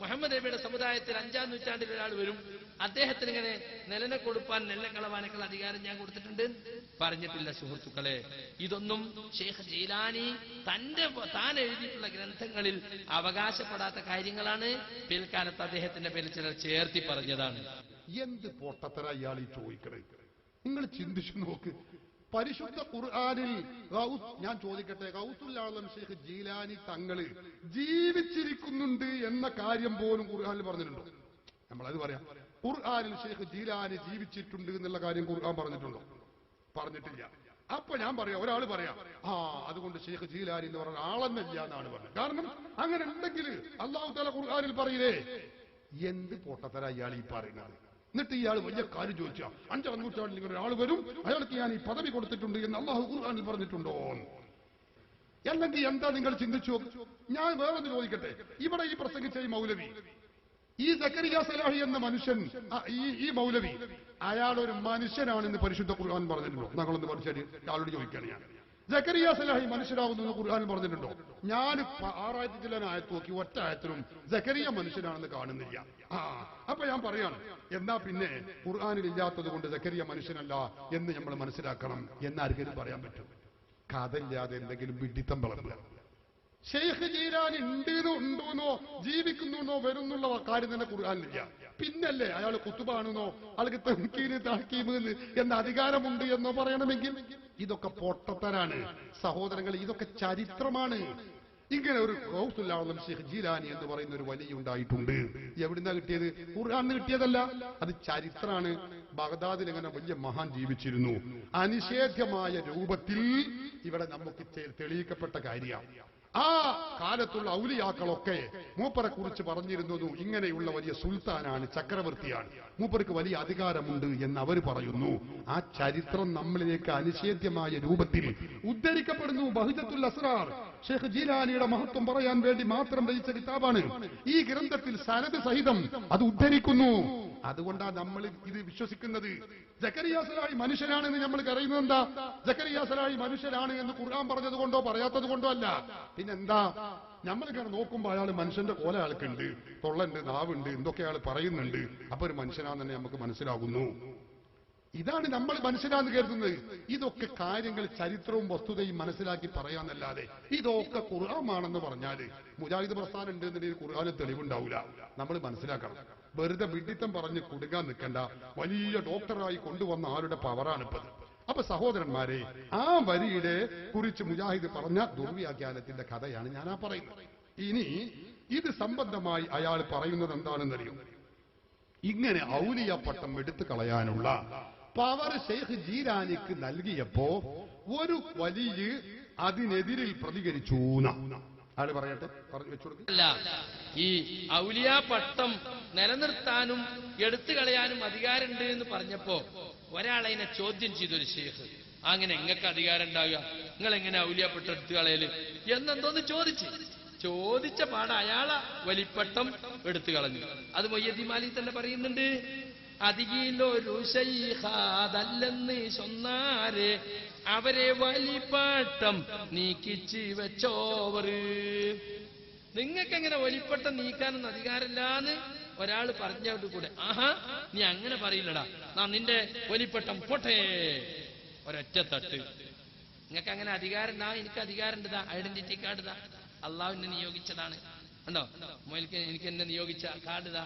മുഹമ്മദ് നബിയുടെ സമുദായത്തിൽ 5ാം നൂറ്റാണ്ടിൽ ഒരാൾ വരും, അദ്ദേഹത്തിന് ഇങ്ങനെ നിലനെ കൊടുപ്പാൻ നെല്ലെ കളവാനൊക്കെയുള്ള അധികാരം ഞാൻ കൊടുത്തിട്ടുണ്ട്? പറഞ്ഞിട്ടില്ല സുഹൃത്തുക്കളെ. ഇതൊന്നും ഷെയ്ഖ് ജീലാനി താൻ എഴുതിയിട്ടുള്ള ഗ്രന്ഥങ്ങളിൽ അവകാശപ്പെടാത്ത കാര്യങ്ങളാണ്. പിൽക്കാലത്ത് അദ്ദേഹത്തിന്റെ പേരിൽ ചിലർ ചേർത്തി പറഞ്ഞതാണ്. എന്ത് പൊട്ടത്തര ഇയാൾ ഈ ചോദിക്കണേ? നിങ്ങൾ ചിന്തിച്ചു നോക്ക്. പരിശുദ്ധ ഖുർആനിൽ ഞാൻ ചോദിക്കട്ടെ, ഗൗസുൽ ആലം ഷെയ്ഖ് ജീലാനി തങ്ങള് ജീവിച്ചിരിക്കുന്നുണ്ട് എന്ന കാര്യം പോലും ഖുർആനിൽ പറഞ്ഞിട്ടുണ്ടോ? നമ്മളത് പറയാം. ഖുർആനിൽ ഷെയ്ഖ് ജീലാനി ജീവിച്ചിട്ടുണ്ട് എന്നുള്ള കാര്യം ഖുർആൻ പറഞ്ഞിട്ടുണ്ടോ? പറഞ്ഞിട്ടില്ല. അപ്പൊ ഞാൻ പറയാം, ഒരാൾ പറയാം, അതുകൊണ്ട് ഷെയ്ഖ് ജീലാനി എന്ന് പറഞ്ഞ ആളെന്നില്ല എന്നാണ് പറഞ്ഞത്. കാരണം അങ്ങനെ ഉണ്ടെങ്കിൽ അല്ലാഹു തആല ഖുർആനിൽ പറയില്ലേ? എന്ത് പൊട്ടത്തര ഇയാൾ ഈ പറയുന്നത്? എന്നിട്ട് ഇയാൾ വലിയ കാര്യം ചോദിച്ചാ 5ാം നൂറ്റാണ്ടിൽ ഇങ്ങനെ ഒരാൾ വരും, അയാൾക്ക് ഞാൻ ഈ പദവി കൊടുത്തിട്ടുണ്ട് എന്ന് അല്ലാഹു ഖുർആനിൽ പറഞ്ഞിട്ടുണ്ടോ? അല്ലെങ്കിൽ എന്താ നിങ്ങൾ ചിന്തിച്ചു? ഞാൻ വേറൊന്ന് ചോദിക്കട്ടെ. ഇവിടെ ഈ പ്രസംഗിച്ച ഈ മൗലവി, ഈ സക്കരിയ സലാഹി എന്ന മനുഷ്യൻ, ഈ മൗലവി, അയാളൊരു മനുഷ്യനാണെന്ന് പരിശുദ്ധ ഖുർആൻ പറഞ്ഞിട്ടുണ്ടോ? ഞങ്ങളൊന്ന് പഠിച്ചാൽ ആളോട് ചോദിക്കുകയാണ് ഞാൻ. സക്കരിയ സലാഹി മനുഷ്യരാകുന്നു എന്ന് ഖുർആനിൽ പറഞ്ഞിട്ടുണ്ടോ? ഞാൻ 6000 ചില ആയത്ത് നോക്കി, ഒറ്റ ആയത്തിലും സക്കരിയ മനുഷ്യനാണെന്ന് കാണുന്നില്ല. അപ്പൊ ഞാൻ പറയാണ്, എന്നാ പിന്നെ ഖുർആനിൽ ഇല്ലാത്തത് കൊണ്ട് സക്കരിയ മനുഷ്യനല്ല എന്ന് നമ്മൾ മനസ്സിലാക്കണം എന്നാർക്കെങ്കിലും പറയാൻ പറ്റും? കഥയില്ലാതെ എന്തെങ്കിലും വിഡിത്തം വളർത്തുക. ഷെയ്ഖ് ജീലാനി ഉണ്ടോന്നോ ജീവിക്കുന്നുണ്ടോ വരുന്നുള്ള കാര്യം തന്നെ ഖുർആനിലില്ല. പിന്നല്ലേ അയാൾ കുത്തുബാണെന്നോ അയാൾക്ക് തൻകീന് താക്കീമ് എന്ന അധികാരമുണ്ട് എന്നോ പറയണമെങ്കിൽ? ഇതൊക്കെ പൊട്ടത്തരാണ് സഹോദരങ്ങൾ, ഇതൊക്കെ ചരിത്രമാണ്. ഇങ്ങനെ ഒരു ഗൗസുൽ ആളം ഷെയ്ഖ് ജീലാനി എന്ന് പറയുന്ന ഒരു വലിയ ഉണ്ടായിട്ടുണ്ട്. എവിടുന്നാ കിട്ടിയത്? ഖുർആനിൽ കിട്ടിയതല്ല, അത് ചരിത്രമാണ്. ബഗ്ദാദിൽ ഇങ്ങനെ വലിയ മഹാൻ ജീവിച്ചിരുന്നു. അനിഷേധ്യമായ രൂപത്തിൽ ഇവിടെ നമുക്ക് തെളിയിക്കപ്പെട്ട കാര്യമാണ്. ആ കാലത്തുള്ള ഔലിയാക്കളൊക്കെ മൂപ്പരെ കുറിച്ച് പറഞ്ഞിരുന്നു, ഇങ്ങനെയുള്ള വലിയ സുൽത്താനാണ്, ചക്രവർത്തിയാണ്, മൂപ്പർക്ക് വലിയ അധികാരമുണ്ട് എന്ന് അവർ പറയുന്നു. ആ ചരിത്രം നമ്മളിലേക്ക് അനിഷേധ്യമായ രൂപത്തിൽ ഉദ്ധരിക്കപ്പെടുന്നു. ബഹിജത്തുൽ അസ്റാർ ഷെയ്ഖ് ജീലാനിയുടെ മഹത്വം പറയാൻ വേണ്ടി മാത്രം രചിച്ച കിതാബാണ്. ഈ ഗ്രന്ഥത്തിൽ സനദ് സഹിതം അത് ഉദ്ധരിക്കുന്നു. അതുകൊണ്ടാണ് നമ്മൾ ഇത് വിശ്വസിക്കുന്നത്. സക്കരിയ സലാഹി മനുഷ്യനാണെന്ന് നമ്മൾ കരയുന്നത് എന്താ? സക്കരിയ സലാഹി മനുഷ്യനാണ് എന്ന് ഖുർആൻ പറഞ്ഞത് കൊണ്ടോ പറയാത്തത് കൊണ്ടോ അല്ല. പിന്നെന്താ? നമ്മളിങ്ങനെ നോക്കുമ്പോൾ അയാൾ മനുഷ്യന്റെ കോല ആൾക്കുണ്ട്, തൊള്ളുണ്ട്, നാവുണ്ട്, എന്തൊക്കെ അയാൾ പറയുന്നുണ്ട്. അപ്പൊ ഒരു മനുഷ്യനാന്ന് തന്നെ നമുക്ക് മനസ്സിലാകുന്നു. ഇതാണ് നമ്മൾ മനുഷ്യരാന്ന് കരുതുന്നത്. ഇതൊക്കെ കാര്യങ്ങൾ ചരിത്രവും വസ്തുതയും മനസ്സിലാക്കി പറയാന്നല്ലാതെ ഇതൊക്കെ ഖുർആനാണെന്ന് പറഞ്ഞാല് മുജാഹിദ് പ്രസ്ഥാനം ഉണ്ട് എന്നുണ്ടെങ്കിൽ ഖുർആനിൽ തെളിവുണ്ടാവില്ല. നമ്മൾ മനസ്സിലാക്കണം. വെറുതെ വിഡിത്തം പറഞ്ഞ് കുടുങ്ങാൻ നിൽക്കണ്ട. വലിയ ഡോക്ടറായി കൊണ്ടുവന്ന ആളുടെ പവറാണിപ്പത്. അപ്പൊ സഹോദരന്മാരെ, ആ വരിയുടെ കുറിച്ച് മുജാഹിദ് പറഞ്ഞ ദുർവ്യാഖ്യാനത്തിന്റെ കഥയാണ് ഞാൻ പറയുന്നത്. ഇനി ഇത് സംബന്ധമായി അയാൾ പറയുന്നത് എന്താണെന്നറിയും? ഇങ്ങനെ ഔലിയ പട്ടം എടുത്തു കളയാനുള്ള പവർ ഷെയ്ഖ് ജീലാനിക്ക് നൽകിയപ്പോ ഒരു വലിയ അതിനെതിരിൽ പ്രതികരിച്ചു. ആള് പറയട്ടെ, പറഞ്ഞു വെച്ചുകൊടുക്കും. അല്ല, ഈ ഔലിയ പട്ടം നിലനിർത്താനും എടുത്തു കളയാനും അധികാരമുണ്ട് എന്ന് പറഞ്ഞപ്പോ ഒരാളതിനെ ചോദ്യം ചെയ്തൊരു ഷെയ്ഖ്, അങ്ങനെ നിങ്ങൾക്ക് അധികാരം ഉണ്ടാകുക, നിങ്ങൾ എങ്ങനെ ഔലിയ പട്ടം എടുത്തു കളയല് എന്നെന്തോന്ന് ചോദിച്ച പാട അയാളെ വലിപ്പട്ടം എടുത്തു കളഞ്ഞു. അത് മൊയ്യദ്ദീമാലി തന്നെ പറയുന്നുണ്ട്. അതികിലൊരു ശൈഖാദല്ലെന്ന് ചൊന്നാരെ അവരെ വലിപ്പട്ടം നീക്കിച്ച് വെച്ചോവറ്. നിങ്ങൾക്ക് എങ്ങനെ വലിപ്പട്ടം നീക്കാനൊന്നും അധികാരമില്ലാന്ന് ഒരാൾ പറഞ്ഞോട് കൂടെ, ആഹാ നീ അങ്ങനെ പറയില്ലടാ, നിന്റെ വലിപ്പട്ടം പോട്ടെ, ഒരൊറ്റ തട്ട്. നിങ്ങൾക്ക് അങ്ങനെ അധികാരം ഉണ്ടാ, എനിക്ക് അധികാരം ഉണ്ട്, ഐഡന്റിറ്റി കാർഡ് ഇതാ, അള്ളാഹു എന്നെ നിയോഗിച്ചതാണ്, ഉണ്ടോ, എനിക്ക് എന്നെ നിയോഗിച്ച കാർഡ് ഇതാ,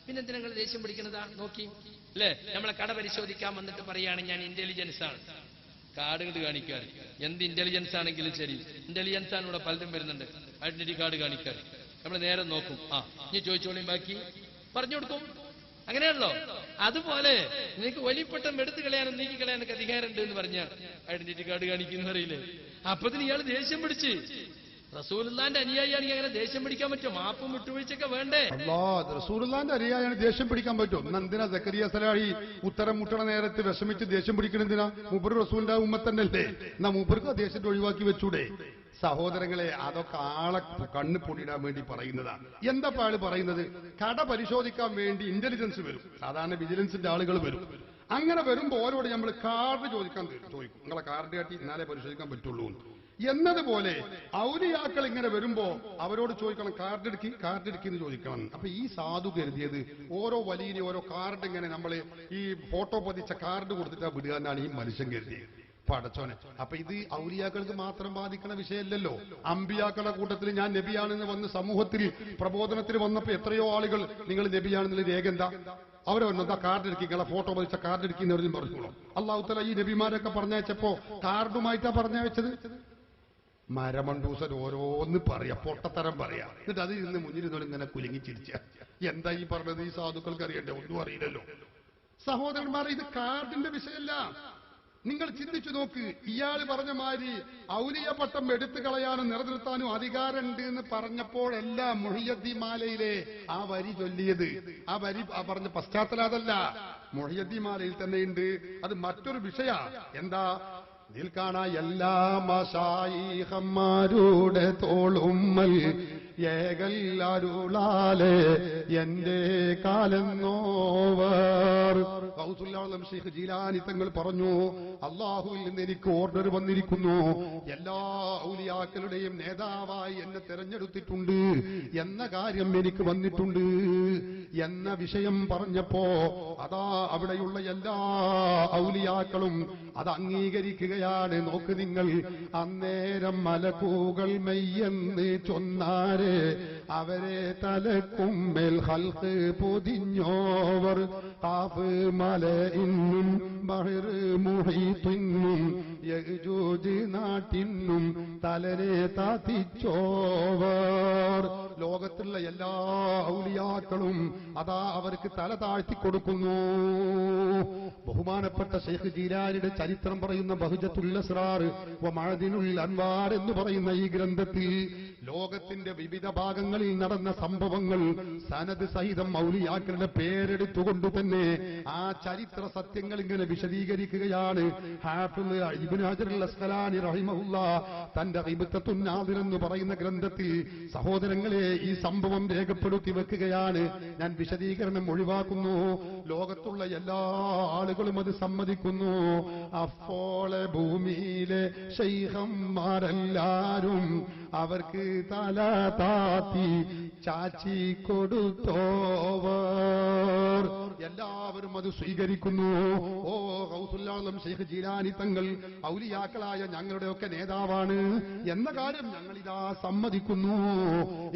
പിന്നെ എന്തിനാ നിങ്ങൾ ദേഷ്യം പിടിക്കുന്നതാ? നോക്കി അല്ലേ, നമ്മളെ കട പരിശോധിക്കാൻ വന്നിട്ട് പറയാണ് ഞാൻ ഇന്റലിജൻസ് ആണ്, കാർഡ് ഇങ്ങോട്ട് കാണിക്കാൻ. എന്ത് ഇന്റലിജൻസ് ആണെങ്കിലും ശരി, ഇന്റലിജൻസ് ആണ് ഇവിടെ പലരും വരുന്നുണ്ട്, ഐഡന്റിറ്റി കാർഡ് കാണിക്കാൻ. നമ്മൾ നേരെ നോക്കും, നീ ചോദിച്ചോളിയും ബാക്കി പറഞ്ഞു കൊടുക്കും. അങ്ങനെയാണല്ലോ. അതുപോലെ നിനക്ക് വലിപ്പട്ടം എടുത്തു കളയാനും നീക്കി കളയാനൊക്കെ അധികാരമുണ്ട് എന്ന് പറഞ്ഞ ഐഡന്റിറ്റി കാർഡ് കാണിക്കുന്ന അറിയില്ലേ? അപ്പത്തിന് ഇയാൾ ദേഷ്യം പിടിച്ച്. റസൂലുള്ളാന്റെ അനുയായിയാണെങ്കിൽ അങ്ങനെ ദേഷ്യം പിടിക്കാൻ പറ്റുമോ? മാപ്പും വിട്ടുവീഴ്ചയൊക്കെ വേണ്ടേ? റസൂലുള്ളാന്റെ അനുയായിയാണ് ദേഷ്യം പിടിക്കാൻ പറ്റും. എന്തിനാ സക്കരിയ സലാഹി ഉത്തരം മുട്ടണ നേരത്ത് വിഷമിച്ച് ദേഷ്യം പിടിക്കണെന്തിനാ? മൂപ്പർ റസൂലിന്റെ ഉമ്മത്തന്നല്ലേ, എന്നാ മൂപ്പർക്ക് ദേഷ്യത്തെ ഒഴിവാക്കി വെച്ചൂടെ? സഹോദരങ്ങളെ, അതൊക്കെ ആളെ കണ്ണ് പൊടിയിടാൻ വേണ്ടി പറയുന്നതാണ്. എന്താ ആള് പറയുന്നത്? കട പരിശോധിക്കാൻ വേണ്ടി ഇന്റലിജൻസ് വരും, സാധാരണ വിജിലൻസിന്റെ ആളുകൾ വരും. അങ്ങനെ വരുമ്പോ ഓരോട് നമ്മൾ കാർഡ് ചോദിക്കും, നിങ്ങളെ കാർഡ് കാട്ടി എന്നാലേ പരിശോധിക്കാൻ പറ്റുള്ളൂ എന്നതുപോലെ ഔലിയാക്കൾ ഇങ്ങനെ വരുമ്പോ അവരോട് ചോദിക്കണം, കാർഡ് എടുക്കി എന്ന് ചോദിക്കണം. അപ്പൊ ഈ സാധു കരുതിയത് ഓരോ വലിയ ഓരോ കാർഡ് ഇങ്ങനെ നമ്മൾ ഈ ഫോട്ടോ പതിച്ച കാർഡ് കൊടുത്തിട്ടാ വിടുക എന്നാണ് ഈ മനുഷ്യൻ കരുതിയത്. പടച്ചോനെ, അപ്പൊ ഇത് ഔലിയാക്കൾക്ക് മാത്രം ബാധിക്കുന്ന വിഷയമല്ലല്ലോ. അമ്പിയാക്കളുടെ കൂട്ടത്തിൽ ഞാൻ നബിയാണെന്ന് വന്ന് സമൂഹത്തിൽ പ്രബോധനത്തിന് വന്നപ്പോ എത്രയോ ആളുകൾ നിങ്ങൾ നബിയാണെന്നുള്ള രേഖ എന്താ? അവരെന്താ കാർഡ് എടുക്കി, നിങ്ങളെ ഫോട്ടോ പതിച്ച കാർഡ് എടുക്കി എന്നവരും പറഞ്ഞോളൂ. അള്ളാഹു തആല ഈ നബിമാരൊക്കെ പറഞ്ഞയച്ചപ്പോ കാർഡുമായിട്ടാ പറഞ്ഞയച്ചത്. മരമണ്ടൂസൻ ഓരോന്ന് പറയാ, പൊട്ടത്തരം പറയാ, എന്നിട്ട് അത് ഇന്ന് മുന്നിൽ ഇങ്ങനെ കുലുങ്ങി ചിരിച്ച. എന്താ ഈ പറഞ്ഞത്? ഈ സാധുക്കൾക്ക് അറിയണ്ടേ? ഒന്നും അറിയില്ലല്ലോ. സഹോദരന്മാരെ, ഇത് കാർഡിന്റെ വിഷയമല്ല. നിങ്ങൾ ചിന്തിച്ചു നോക്ക്. ഇയാൾ പറഞ്ഞ മാതിരി ഔലിയ പട്ടം എടുത്തു കളയാനും നിലനിർത്താനും അധികാരമുണ്ട് എന്ന് പറഞ്ഞപ്പോഴെല്ലാം മുഹിയദ്ദീൻ മാലയിലെ ആ വരി ചൊല്ലിയത്, ആ വരി പറഞ്ഞ പശ്ചാത്തലം അതല്ല, മുഹിയദ്ദീൻ മാലയിൽ തന്നെയുണ്ട്. അത് മറ്റൊരു വിഷയ. എന്താ? നിൽക്കാണ എല്ലാ മശായിഖന്മാരുടെ തോളുമ്മൽ ഏകല്ലരുളാലെ എന്റെ കാലെന്നോവർ. ഗൗസുൽ ആലം ശൈഖ് ജീലാനി തങ്ങൾ പറഞ്ഞു, അല്ലാഹുവിൽ നിന്ന് എനിക്ക് ഓർഡർ വന്നിരിക്കുന്നു, എല്ലാ ഔലിയാക്കളുടെയും നേതാവായി എന്നെ തെരഞ്ഞെടുത്തിട്ടുണ്ട് എന്ന കാര്യം എനിക്ക് വന്നിട്ടുണ്ട് എന്ന വിഷയം പറഞ്ഞപ്പോ അതാ അവിടെയുള്ള എല്ലാ ഔലിയാക്കളും അത് അംഗീകരിക്കുകയാണ്. നോക്ക് നിങ്ങൾ, അന്നേരം മലക്കൂകൾ മെയ്യെന്ന് ചൊന്നാരെ അവരെ തലക്കും മേൽ ഹൽക്ക് പൊതിഞ്ഞോവർ. കാഫ് മലയിന്നും ബഹർ മുഹീത്തിനും യജൂജ് നാട്ടിനും തലരെ താത്തിച്ചോവർ. ലോകത്തുള്ള എല്ലാ ഔലിയാക്കളും അതാ അവർക്ക് തല താഴ്ത്തി കൊടുക്കുന്നു. ബഹുമാനപ്പെട്ട ശൈഖ് ജീലാനിയുടെ ചരിത്രം പറയുന്ന ബഹുജത്തുൽ അസ്റാർ വ മഅദിനുൽ അൻവാർ എന്ന് പറയുന്ന ഈ ഗ്രന്ഥത്തിൽ ലോകത്തിന്റെ വിവിധ ഭാഗങ്ങളിൽ നടന്ന സംഭവങ്ങൾ സനദ് സഹിതം ഔലിയാക്കളുടെ പേരെടുത്തുകൊണ്ട് തന്നെ ആ ചരിത്ര സത്യങ്ങൾ ഇങ്ങനെ വിശദീകരിക്കുകയാണ്. ഹാഫിള് ഇബ്നു ഹജർ അൽ അസ്ഖലാനി റഹിമഹുല്ലാഹ് തന്റെ ഖിബത്തുൻ നാദിർ എന്ന് പറയുന്ന ഗ്രന്ഥത്തിൽ സഹോദരങ്ങളെ ഈ സംഭവം രേഖപ്പെടുത്തി വെക്കുകയാണ്. ഞാൻ വിശദീകരണം ഒഴിവാക്കുന്നു. ലോകത്തുള്ള എല്ലാ ആളുകളും അത് സമ്മതിക്കുന്നു. അപ്പോളെ ഭൂമിയിലെ ശൈഖന്മാരെല്ലാരും അവർക്ക് തല താത്തി ചാച്ചി കൊടുത്തോവർ. എല്ലാവരും അത് സ്വീകരിക്കുന്നു. ഓ ഗൗസുൽ ആലം ശൈഖ് ജീലാനി തങ്ങൾ ഔലിയാക്കളായ ഞങ്ങളുടെയൊക്കെ നേതാവാണ് എന്ന കാര്യം ഞങ്ങളിതാ സമ്മതിക്കുന്നു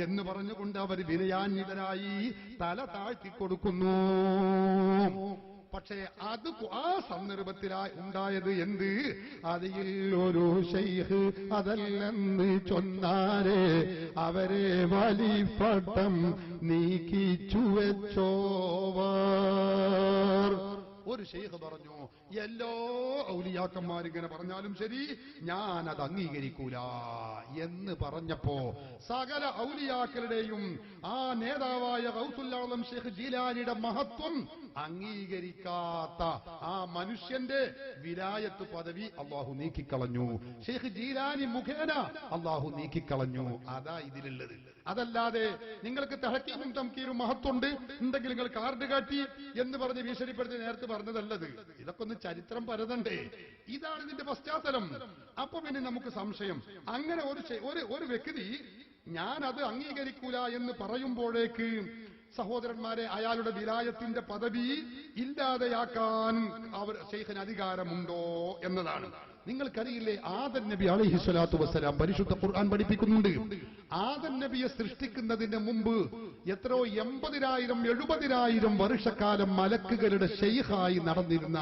എന്ന് പറഞ്ഞുകൊണ്ട് അവർ വിനയാന്വിതരായി തല താഴ്ത്തി കൊടുക്കുന്നു. പക്ഷേ അത് ആ സന്ദർഭത്തിലായി ഉണ്ടായത് എന്ത്? അതിൽ ഒരു ശൈഖ് അതല്ലെന്ന് ചൊന്നാരെ അവരെ വലിപ്പട്ടം നീക്കിച്ചു വെച്ചോവർ. ഒരു ശൈഖ് പറഞ്ഞു, എല്ലാ ഔലിയാക്കന്മാരിങ്ങനെ പറഞ്ഞാലും ശരി ഞാൻ അത് അംഗീകരിക്കൂല എന്ന് പറഞ്ഞപ്പോ സകല ഔലിയാക്കളുടെയും ആ നേതാവായ ഗൗസുൽ ആലം ശൈഖ് ജീലാനിയുടെ മഹത്വം അംഗീകരിക്കാത്ത ആ മനുഷ്യന്റെ വിലായത്ത് പദവി അള്ളാഹു നീക്കിക്കളഞ്ഞു. ശൈഖ് ജീലാനി മുഖേന അള്ളാഹു നീക്കിക്കളഞ്ഞു. അതാ ഇതിലുള്ളത്. അതല്ലാതെ നിങ്ങൾക്ക് തഹക്കീമും തംകീനും മഹത്വമുണ്ട് ഉണ്ടെങ്കിൽ നിങ്ങൾ കാർഡ് കാട്ടി എന്ന് പറഞ്ഞ് ഭീഷണിപ്പെടുത്തി നേരത്തെ പറഞ്ഞതല്ലത്. ഇതൊക്കെ ഒന്ന് ചരിത്രം പരതണ്ടേ? ഇതാണ് ഇതിന്റെ പശ്ചാത്തലം. അപ്പൊ പിന്നെ നമുക്ക് സംശയം, അങ്ങനെ ഒരു വ്യക്തി ഞാൻ അത് അംഗീകരിക്കൂല എന്ന് പറയുമ്പോഴേക്ക് സഹോദരന്മാരെ അയാളുടെ വിലായത്തിന്റെ പദവി ഇല്ലാതെയാക്കാൻ അവർ ശൈഖിന് അധികാരമുണ്ടോ എന്നതാണ്. നിങ്ങൾക്കറിയില്ലേ, ആദം നബി അലൈഹിസ്സലാത്തു വസ്സലാം പരിശുദ്ധ ഖുർആൻ പഠിപ്പിക്കുന്നുണ്ട്. ആദം നബിയെ സൃഷ്ടിക്കുന്നതിന് മുമ്പ് എത്രയോ 80,000-70,000 വർഷക്കാലം മലക്കുകളുടെ ശൈഖായി നടന്നിരുന്ന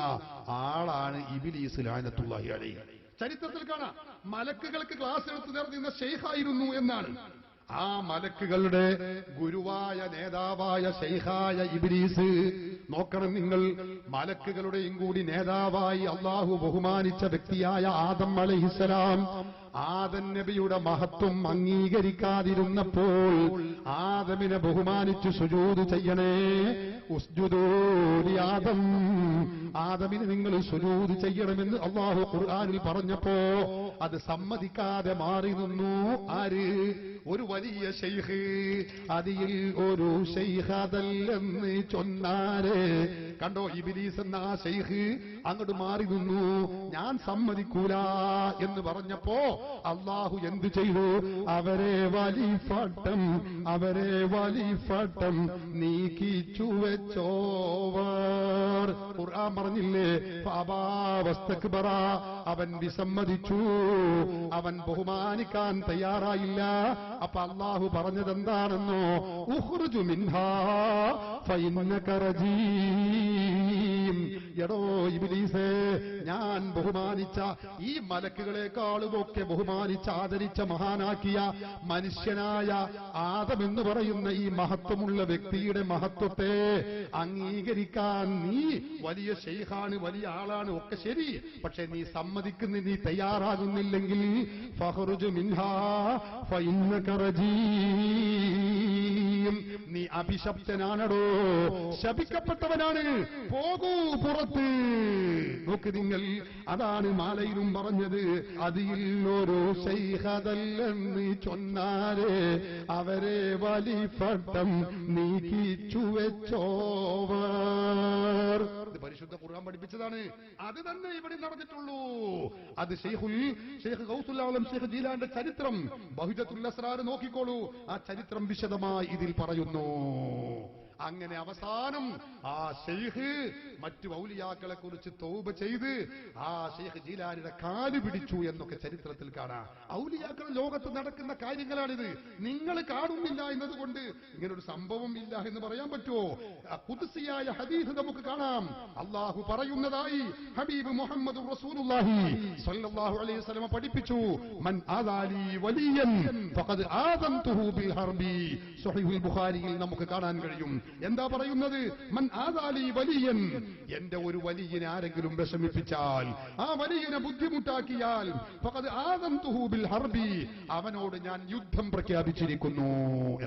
ആളാണ് ഇബ്ലീസ് ലഅനത്തുല്ലാഹി അലൈഹി. ചരിത്രത്തിൽ കാണാം, മലക്കുകൾക്ക് ക്ലാസ് എടുത്തു നടന്നിരുന്ന ശൈഖായിരുന്നു എന്നാണ്. ആ മലക്കുകളുടെ ഗുരുവായ നേതാവായ ശൈഖായ ഇബ്ലീസ്, നോക്കണം നിങ്ങൾ, മലക്കുകളുടെയും കൂടി നേതാവായി അള്ളാഹു ബഹുമാനിച്ച വ്യക്തിയായ ആദം അലൈഹിസ്സലാം ആദം നബിയുടെ മഹത്വം അംഗീകരിക്കാതിരുന്നപ്പോൾ ആദമിനെ ബഹുമാനിച്ചു സുജൂദ് ചെയ്യണേ, ഉസ്ജുദൂ ലി ആദം, ആദമിന് നിങ്ങൾ സുജൂദ് ചെയ്യണമെന്ന് അള്ളാഹു ഖുർആനിൽ പറഞ്ഞപ്പോ അത് സമ്മതിക്കാതെ മാറി നിന്നു. ആര്? ഒരു വലിയ ശൈഖ്. അതിൽ ഒരു ശൈഖ് അതല്ലെന്ന് ചൊന്നാരെ കണ്ടോ, ഇബ്ലീസ് എന്ന ആ ശൈഖ് അങ്ങോട്ട് മാറി നിന്നു. ഞാൻ സമ്മതിക്കൂല എന്ന് പറഞ്ഞപ്പോ അള്ളാഹു എന്തു ചെയ്തു? അവരെ വലിഫട്ടം നീക്കിച്ചു വെച്ചോവർ. ഖുർആൻ പറഞ്ഞില്ലേ, ഫഅബാവസ്തക്ബറ, അവൻ വിസമ്മതിച്ചു, അവൻ ബഹുമാനിക്കാൻ തയ്യാറായില്ല. അപ്പൊ അള്ളാഹു പറഞ്ഞതെന്താണെന്നോ, ഉഖ്റുജു മിൻഹാ ഫഇന്നക റജീം. എടോ ഇബ്ലീസേ, ഞാൻ ബഹുമാനിച്ച ഈ മലക്കുകളെക്കാളുമൊക്കെ ബഹുമാനിച്ച് ആദരിച്ച മഹാനാക്കിയ മനുഷ്യനായ ആദം എന്ന് പറയുന്ന ഈ മഹത്വമുള്ള വ്യക്തിയുടെ മഹത്വത്തെ അംഗീകരിക്കാൻ നീ വലിയ ശൈഖാണ്, വലിയ ആളാണ്, ഒക്കെ ശരി, പക്ഷെ നീ സമ്മതിക്കുന്ന, നീ തയ്യാറാകുന്നില്ലെങ്കിൽ ഫഖ്റുജു മിൻഹാ ഫഇന്നക റജീം, നീ അഭിശപ്തനാണടോ, ശപിക്കപ്പെട്ടവനാണ്, പോകൂ പുറത്ത് നോക്ക് നിങ്ങൾ, അതാണ് മാലയിലും പറഞ്ഞത്. അതിൽ ഒരു ശൈഖതല്ലെന്ന് ചൊന്നാരെ അവരെ വലിപ്പട്ടം നീക്കിച്ചു വെച്ചോവർ. ഇത് പരിശുദ്ധ ഖുർആൻ പഠിപ്പിച്ചതാണ്. അത് തന്നെ ഇവിടെ നടന്നിട്ടുള്ളൂ. അത് ഷെയ്ഖ് ഗൗസുൽ ആലം ഷെയ്ഖ് ജീലാന്റെ ചരിത്രം ബഹുജത്തുൽ അസ്റാർ നോക്കിക്കോളൂ. ആ ചരിത്രം വിശദമായി ഇതിൽ പറയുന്നു. അങ്ങനെ അവസാനം ആ ഷെയ്ഖ് മറ്റു ഔലിയാക്കളെ കുറിച്ച് തൗബ ചെയ്ത് ആ ഷെയ്ഖ് ജീലാനിയുടെ കാല് പിടിച്ചു എന്നൊക്കെ ചരിത്രത്തിൽ കാണാം. ഔലിയാക്കൾ ലോകത്ത് നടക്കുന്ന കാര്യങ്ങളാണിത്. നിങ്ങൾ കാണുന്നില്ല എന്നതുകൊണ്ട് ഇങ്ങനൊരു സംഭവം ഇല്ല എന്ന് പറയാൻ പറ്റുമോ? ഖുദ്സിയായ ഹദീസ് നമുക്ക് കാണാം. അള്ളാഹു പറയുന്നതായി ഹബീബ് മുഹമ്മദ് റസൂലുള്ളാഹി സ്വല്ലല്ലാഹു അലൈഹി വസല്ലം പഠിപ്പിച്ചു. മൻ ആദാലി വലിയൻ ഫഖദ് ആദംതുഹു ബിൽ ഹർബി. സ്വഹീഹുൽ ബുഖാരിയിൽ നമുക്ക് കാണാൻ കഴിയും. എന്താ പറയുന്നത്? മൻ ആദാലി വലിയൻ, എന്റെ ഒരു വലിയനെ ആരെങ്കിലും വിഷമിപ്പിച്ചാൽ, ആ വലിയനെ ബുദ്ധിമുട്ടാക്കിയാൽ, ഫഖദ് ആദംതുഹു ബിൽ ഹർബി, അവനോട് ഞാൻ യുദ്ധം പ്രഖ്യാപിച്ചിരിക്കുന്നു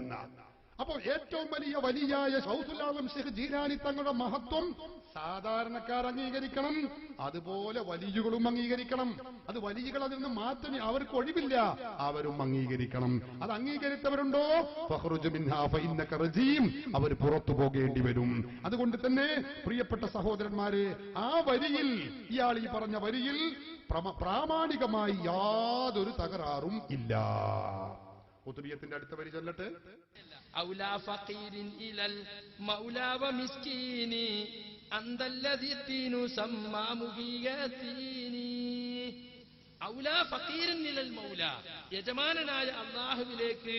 എന്നാണ്. അപ്പോൾ ഏറ്റവും വലിയ വലിയായ ഗൗസുൽ ആലം ഷെയ്ഖ് ജീലാനി തങ്ങളുടെ മഹത്വം സാധാരണക്കാർ അംഗീകരിക്കണം, അതുപോലെ വലിയകളും അംഗീകരിക്കണം. അത് വലിയകൾ അതിൽ നിന്ന് മാറ്റം അവർക്ക് ഒഴിവില്ല, അവരും അംഗീകരിക്കണം. അത് അംഗീകരിച്ചവരുണ്ടോ ഫഖ്റുജ് മിൻഹാ ഫഇന്നക റജീം, അവർ പുറത്തു പോകേണ്ടി വരും. അതുകൊണ്ട് തന്നെ പ്രിയപ്പെട്ട സഹോദരന്മാരെ, ആ വരിയിൽ, ഇയാൾ ഈ പറഞ്ഞ വരിയിൽ പ്രാമാണികമായി യാതൊരു തകരാറും ഇല്ല. ഖുതുബിയത്തിന്റെ അടുത്ത വരി ചൊല്ലട്ടെ. ഔലാ ഫഖീരിൻ ഇലൽ മൗലാ വമിസ്കീനി അന്തല്ലദി തീനു സമ്മാ മുഹിയതീനി. ഔലാ ഫഖീരിൻ ഇലൽ മൗലാ, യജമാനനായ അല്ലാഹുവിലേക്ക്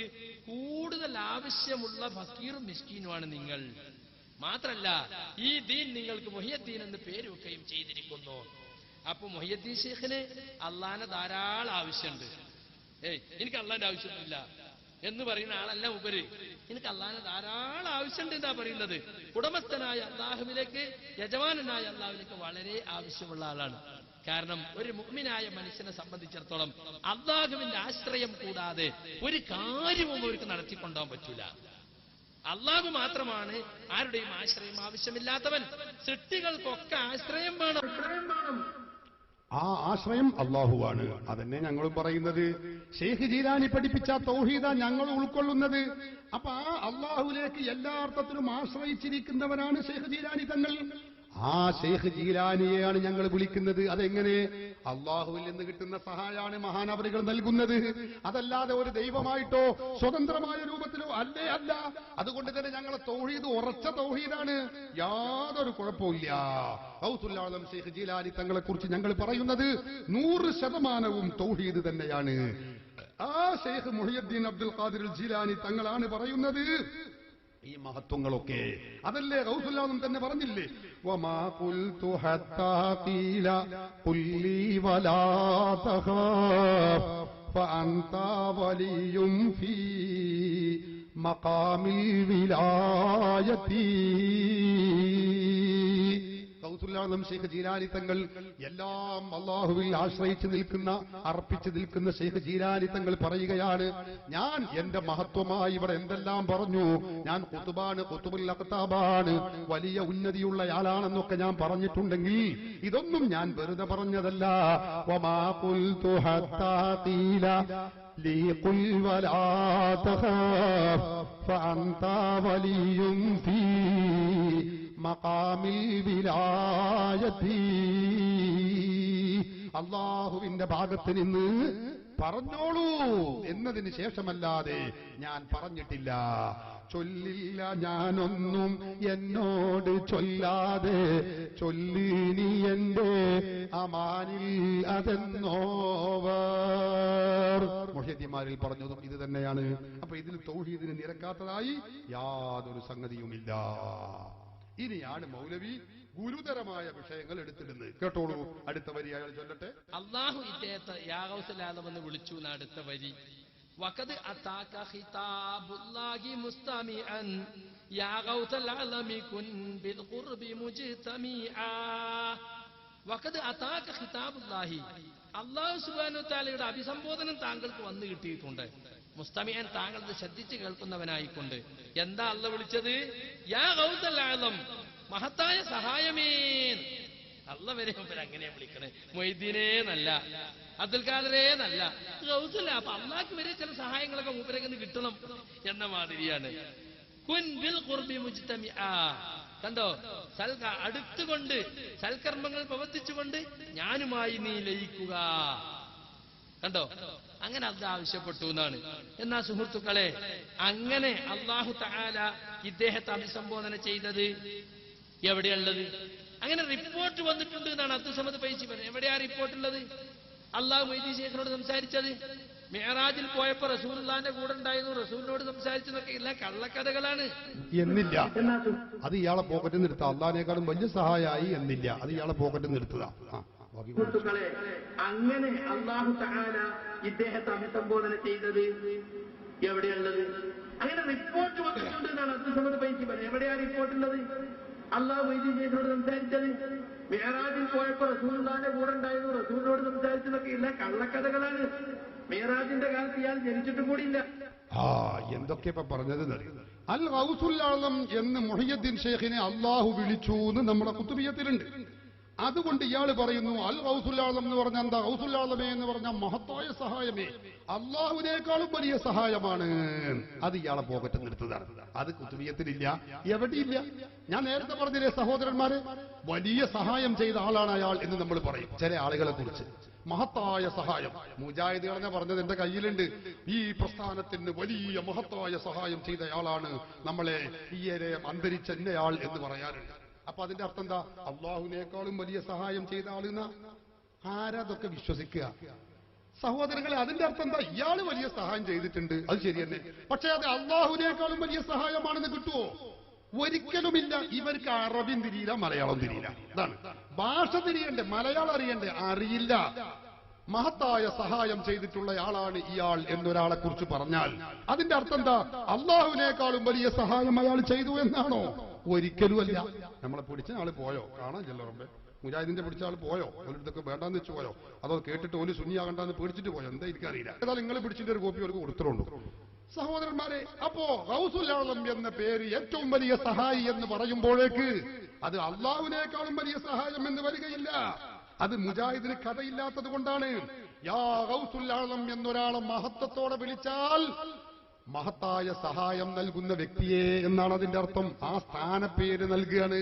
കൂടുതൽ ആവശ്യമുള്ള ഫക്കീറും മിസ്കീനുമാണ് നിങ്ങൾ. മാത്രല്ല ഈ ദീൻ നിങ്ങൾക്ക് മുഹിയദ്ദീൻ എന്ന് പേര് വെക്കുകയും ചെയ്തിരിക്കുന്നു. അപ്പൊ മുഹിയദ്ദീൻ ശൈഖിന് അള്ളാനെ ധാരാളം ആവശ്യമുണ്ട്. എനിക്ക് അള്ളാന്റെ ആവശ്യമില്ല എന്ന് പറയുന്ന ആളല്ല ഉപരി. എനിക്ക് അള്ളാഹിനെ ധാരാളം ആവശ്യമുണ്ട് എന്താ പറയുന്നത്? ഉടമസ്ഥനായ അള്ളാഹുവിലേക്ക്, യജമാനനായ അള്ളാഹുവിലേക്ക് വളരെ ആവശ്യമുള്ള ആളാണ്. കാരണം ഒരു മുഅ്മിനായ മനുഷ്യനെ സംബന്ധിച്ചിടത്തോളം അള്ളാഹുവിന്റെ ആശ്രയം കൂടാതെ ഒരു കാര്യവും അവർക്ക് നടത്തിക്കൊണ്ടുപോകാൻ പറ്റൂല. അള്ളാഹു മാത്രമാണ് ആരുടെയും ആശ്രയം ആവശ്യമില്ലാത്തവൻ. സൃഷ്ടികൾക്കൊക്കെ ആശ്രയം വേണം. ആ ആശ്രയം അള്ളാഹുവാണ്. അതന്നെ ഞങ്ങളും പറയുന്നത്. ഷെയ്ഖ് ജീലാനി പഠിപ്പിച്ച തൗഹീദ ഞങ്ങൾ ഉൾക്കൊള്ളുന്നത്. അപ്പൊ ആ അള്ളാഹുവിലേക്ക് എല്ലാ അർത്ഥത്തിലും ആശ്രയിച്ചിരിക്കുന്നവരാണ് ഷെയ്ഖ് ജീലാനി തങ്ങൾ. ആ ഷെയ്ഖ് ജീലാനിയെയാണ് ഞങ്ങൾ വിളിക്കുന്നത്. അതെങ്ങനെ? അള്ളാഹുവിൽ നിന്ന് കിട്ടുന്ന സഹായമാണ് മഹാനവറുകൾ നൽകുന്നത്. അതല്ലാതെ ഒരു ദൈവമായിട്ടോ സ്വതന്ത്രമായ രൂപത്തിലോ അല്ലേ അല്ല. അതുകൊണ്ട് തന്നെ ഞങ്ങളെ തൗഹീദ് ഉറച്ച തൗഹീദാണ്, യാതൊരു കുഴപ്പമില്ല. ഗൗസുൽ ആലം ഷെയ്ഖ് ജീലാനി തങ്ങളെ കുറിച്ച് ഞങ്ങൾ പറയുന്നത് 100% തൗഹീദ് തന്നെയാണ്. ആ ഷെയ്ഖ് മുഹിയുദ്ദീൻ അബ്ദുൽ ഖാദിർ ജീലാനി തങ്ങളാണ് പറയുന്നത് ഈ മഹത്വങ്ങളൊക്കെ. അതല്ലേ ഗൗസുൽ ആലം തന്നെ പറഞ്ഞില്ലേ, വമാ ഖുൽതു ഹത്താ ഖീല ഖുല്ലി വലാ തഖാഫ് ഫഅൻത വലിയും ഫീ മഖാമിൽ വിലായതി. ഗൗസുൽ ആലം ഷെയ്ഖ് ജീലാനി തങ്ങൾ എല്ലാം അള്ളാഹുവിൽ ആശ്രയിച്ചു നിൽക്കുന്ന, അർപ്പിച്ചു നിൽക്കുന്ന ഷെയ്ഖ് ജീലാനി തങ്ങൾ പറയുകയാണ്, ഞാൻ എന്റെ മഹത്വമായി ഇവിടെ എന്തെല്ലാം പറഞ്ഞു. ഞാൻ ഖുതുബാണ്, ഖുതുബുൽ അഖ്താബാണ്, വലിയ ഉന്നതിയുള്ളയാളാണെന്നൊക്കെ ഞാൻ പറഞ്ഞിട്ടുണ്ടെങ്കിൽ ഇതൊന്നും ഞാൻ വെറുതെ പറഞ്ഞതല്ല. വമാ ഖുൽതു ഹത്താ ഖീല ലീ ഖുൽ വലാ തഖാഫ് ഫഅൻത വലിയും ഫീ മഖാമിൽ വിലായതി. അള്ളാഹുവിന്റെ ഭാഗത്ത് നിന്ന് പറഞ്ഞോളൂ എന്നതിന് ശേഷമല്ലാതെ ഞാൻ പറഞ്ഞിട്ടില്ല. ചൊല്ലില്ല ഞാനൊന്നും എന്നോട് ചൊല്ലാതെ, ചൊല്ലിനി എന്റെ അമാനിൽ അതെന്നോവർ. മുഹ്യദ്ദീന്മാരിൽ പറഞ്ഞതും ഇത് തന്നെയാണ്. അപ്പൊ ഇതിൽ തൗഹീദിന് നിരക്കാത്തതായി യാതൊരു സംഗതിയുമില്ല. ഇനിയാണ് മൗലവി ഗുരുതരമായ വിഷയങ്ങൾ എടുത്തിടുന്നത്. കേട്ടോളൂ, അടുത്ത വരി അയാൾ ചൊല്ലട്ടെ. അള്ളാഹു ഇദ്ദേഹത്തെ യാ ഗൗസുൽ ആലം എന്ന് വിളിച്ചു എന്ന അടുത്ത വരി. വഖദ് അതാക ഖിതാബുല്ലാഹി മുസ്തമിഅൻ യാ ഗൗസുൽ ആലമി കുൻ ബിൽ ഖുർബി മുജ്തമിആ. വഖദ് അതാക ഖിതാബുല്ലാഹി, അല്ലാഹു സുബ്ഹാനഹു വ തആലയുടെ അഭിസംബോധനം താങ്കൾക്ക് വന്നു കിട്ടിയിട്ടുണ്ട്. മുസ്തമിഅൻ, താങ്കൾ ശ്രദ്ധിച്ച് കേൾക്കുന്നവനായിക്കൊണ്ട്. എന്താ അല്ലാഹു വിളിച്ചത്? യാ ഗൗസുൽ ആലം, മഹത്തായ സഹായമേ. അള്ള വരെ മൂപ്പര് അങ്ങനെയാ വിളിക്കണേ. മൊയ്തീനേ നല്ല, അബ്ദുൽ ഖാദറേ നല്ല, ഗൗസില്ല. അപ്പൊ അള്ളാഹ്ക്ക് വരെ ചില സഹായങ്ങളൊക്കെ മൂപ്പരൊക്കെ കിട്ടണം എന്ന മാതിരിയാണ്. കുൻ ബിൽ ഖുർബി മുജ്തമിആ. കണ്ടോ, അടുത്തുകൊണ്ട് സൽക്കർമ്മങ്ങൾ പ്രവർത്തിച്ചുകൊണ്ട് ഞാനുമായി നീ ലയിക്കുക. കണ്ടോ, അങ്ങനെ അത് ആവശ്യപ്പെട്ടു എന്നാണ്. എന്നാ സുഹൃത്തുക്കളെ, അങ്ങനെ അല്ലാഹു തആല ഇദ്ദേഹത്തെ അഭിസംബോധന ചെയ്തത് എവിടെയുള്ളത്? അങ്ങനെ റിപ്പോർട്ട് വന്നിട്ടുണ്ട് എന്നാണ് അബ്ദുൽ സമദ് പൈസി പറഞ്ഞത്. എവിടെയാ റിപ്പോർട്ടുള്ളത്? അള്ളാഹു മൊയ്തീൻ ശൈഖിനോട് സംസാരിച്ചത്, മിഅ്റാജിൽ പോയപ്പോ റസൂലുള്ളാഹിന്റെ കൂടെ ഉണ്ടായിരുന്നു, റസൂലിനോട് സംസാരിച്ചതൊക്കെ എല്ലാ കള്ളക്കഥകളാണ് എന്നില്ല. അത് ഇയാളെ പോക്കറ്റിൽ നിർത്താം. അള്ളാഹിനേക്കാളും വലിയ സഹായമായി എന്നില്ല. അത് ഇയാളെ പോക്കറ്റിൽ നിർത്തുക. സുഹൃത്തുക്കളെ, അങ്ങനെ അല്ലാഹു തആല ഇദ്ദേഹത്തെ അഭിസംബോധന ചെയ്തത് എവിടെയുള്ളത്? അങ്ങനെ റിപ്പോർട്ട് വന്നിട്ടുണ്ട് എന്നാണ് അബ്ദുൽ സമദ് പൈസി പറഞ്ഞത്. എവിടെയാ റിപ്പോർട്ടുള്ളത്? അള്ളാഹു മൊയ്തീൻ ശൈഖിനോട് സംസാരിച്ചത്, മിഅ്റാജിൽ പോയപ്പോ റസൂലുള്ളാഹിന്റെ കൂടെ ഉണ്ടായിരുന്നു, റസൂലിനോട് സംസാരിച്ചതൊക്കെ എല്ലാ കള്ളക്കഥകളാണ്. മിഅ്റാജിന്റെ കാലത്ത് ഇയാൾ ജനിച്ചിട്ടും കൂടിയില്ല. എന്തൊക്കെ ഇപ്പൊ പറഞ്ഞത്? അൽ ഗൗസുൽ ആളം എന്ന് മുഹയ്യദ്ദീൻ ഷെയ്ഖിനെ അള്ളാഹു വിളിച്ചു എന്ന് നമ്മുടെ കുത്തുബിയത്തിലുണ്ട്. അതുകൊണ്ട് ഇയാൾ പറയുന്നു അൽ ഗൗസുൽ ആളം എന്ന് പറഞ്ഞാൽ എന്താ? ഗൗസുൽ ആളമേ എന്ന് പറഞ്ഞാൽ മഹത്തായ സഹായമേ, അള്ളാഹുവിനേക്കാളും വലിയ സഹായമാണ്. അത് ഇയാളെ പോക്കറ്റ് നിർത്തുന്നതാണ്. അത് കുത്തുബിയത്തിലില്ല, എവിടെയില്ല. ഞാൻ നേരത്തെ പറഞ്ഞില്ലേ സഹോദരന്മാരെ, വലിയ സഹായം ചെയ്ത ആളാണ് അയാൾ എന്ന് നമ്മൾ പറയും ചില ആളുകളെ കുറിച്ച്. മഹത്തായ സഹായം മുജാഹിദുകളെന്നെ പറഞ്ഞത് എന്റെ കയ്യിലുണ്ട്. ഈ പ്രസ്ഥാനത്തിന് വലിയ മഹത്തായ സഹായം ചെയ്തയാളാണ് നമ്മളെ ഈയരെ അന്തരിച്ച എന്നയാൾ എന്ന് പറയാറുണ്ട്. അപ്പൊ അതിന്റെ അർത്ഥം എന്താ? അള്ളാഹുവിനേക്കാളും വലിയ സഹായം ചെയ്ത ആളെന്ന ആരാതൊക്കെ വിശ്വസിക്കുക സഹോദരങ്ങളെ? അതിന്റെ അർത്ഥം എന്താ? ഇയാള് വലിയ സഹായം ചെയ്തിട്ടുണ്ട്, അത് ശരി തന്നെ. പക്ഷെ അത് അള്ളാഹുവിനേക്കാളും വലിയ സഹായമാണെന്ന് കിട്ടുമോ? ഒരിക്കലുമില്ല. ഇവർക്ക് അറബിയും തിരിയില്ല, മലയാളം തിരിയില്ല. അതാണ് ഭാഷ തിരിയണ്ടേ, മലയാളം അറിയണ്ടേ, അറിയില്ല. മഹത്തായ സഹായം ചെയ്തിട്ടുള്ളയാളാണ് ഇയാൾ എന്നൊരാളെ കുറിച്ച് പറഞ്ഞാൽ അതിന്റെ അർത്ഥം എന്താ? അള്ളാഹുവിനേക്കാളും വലിയ സഹായം അയാൾ ചെയ്തു എന്നാണോ? ഒരിക്കലും അല്ല. നമ്മളെ പിടിച്ച ആള് പോയോ? കാണാൻ ചെല്ലറമ്പേ മുജാഹിദിന്റെ പിടിച്ച ആൾ പോയോ? ഒരിടത്തൊക്കെ വേണ്ടാന്ന് വെച്ച് പോയോ? അതോ കേട്ടിട്ട് ഓല് സുന്നിയാകണ്ടെന്ന് പേടിച്ചിട്ട് പോയോ? എന്താ എനിക്കറിയില്ല. ഏതായാലും നിങ്ങൾ പിടിച്ചിട്ട് ഒരു കോപ്പി അവർക്ക് കൊടുത്തിട്ടുണ്ടോ സഹോദരന്മാരെ? അപ്പോ ഗൗസുൽ ആളം എന്ന പേര് ഏറ്റവും വലിയ സഹായി എന്ന് പറയുമ്പോഴേക്ക് അത് അള്ളാഹുവിനേക്കാളും വലിയ സഹായം എന്ന് വരികയില്ല. അത് മുജാഹിദിന് കഥയില്ലാത്തത് കൊണ്ടാണ്. യാ ഗൗസുൽ ആളം എന്നൊരാളെ മഹത്വത്തോടെ വിളിച്ചാൽ മഹത്തായ സഹായം നൽകുന്ന വ്യക്തിയെ എന്നാണ് അതിന്റെ അർത്ഥം. ആ സ്ഥാനപ്പേര് നൽകുകയാണ്.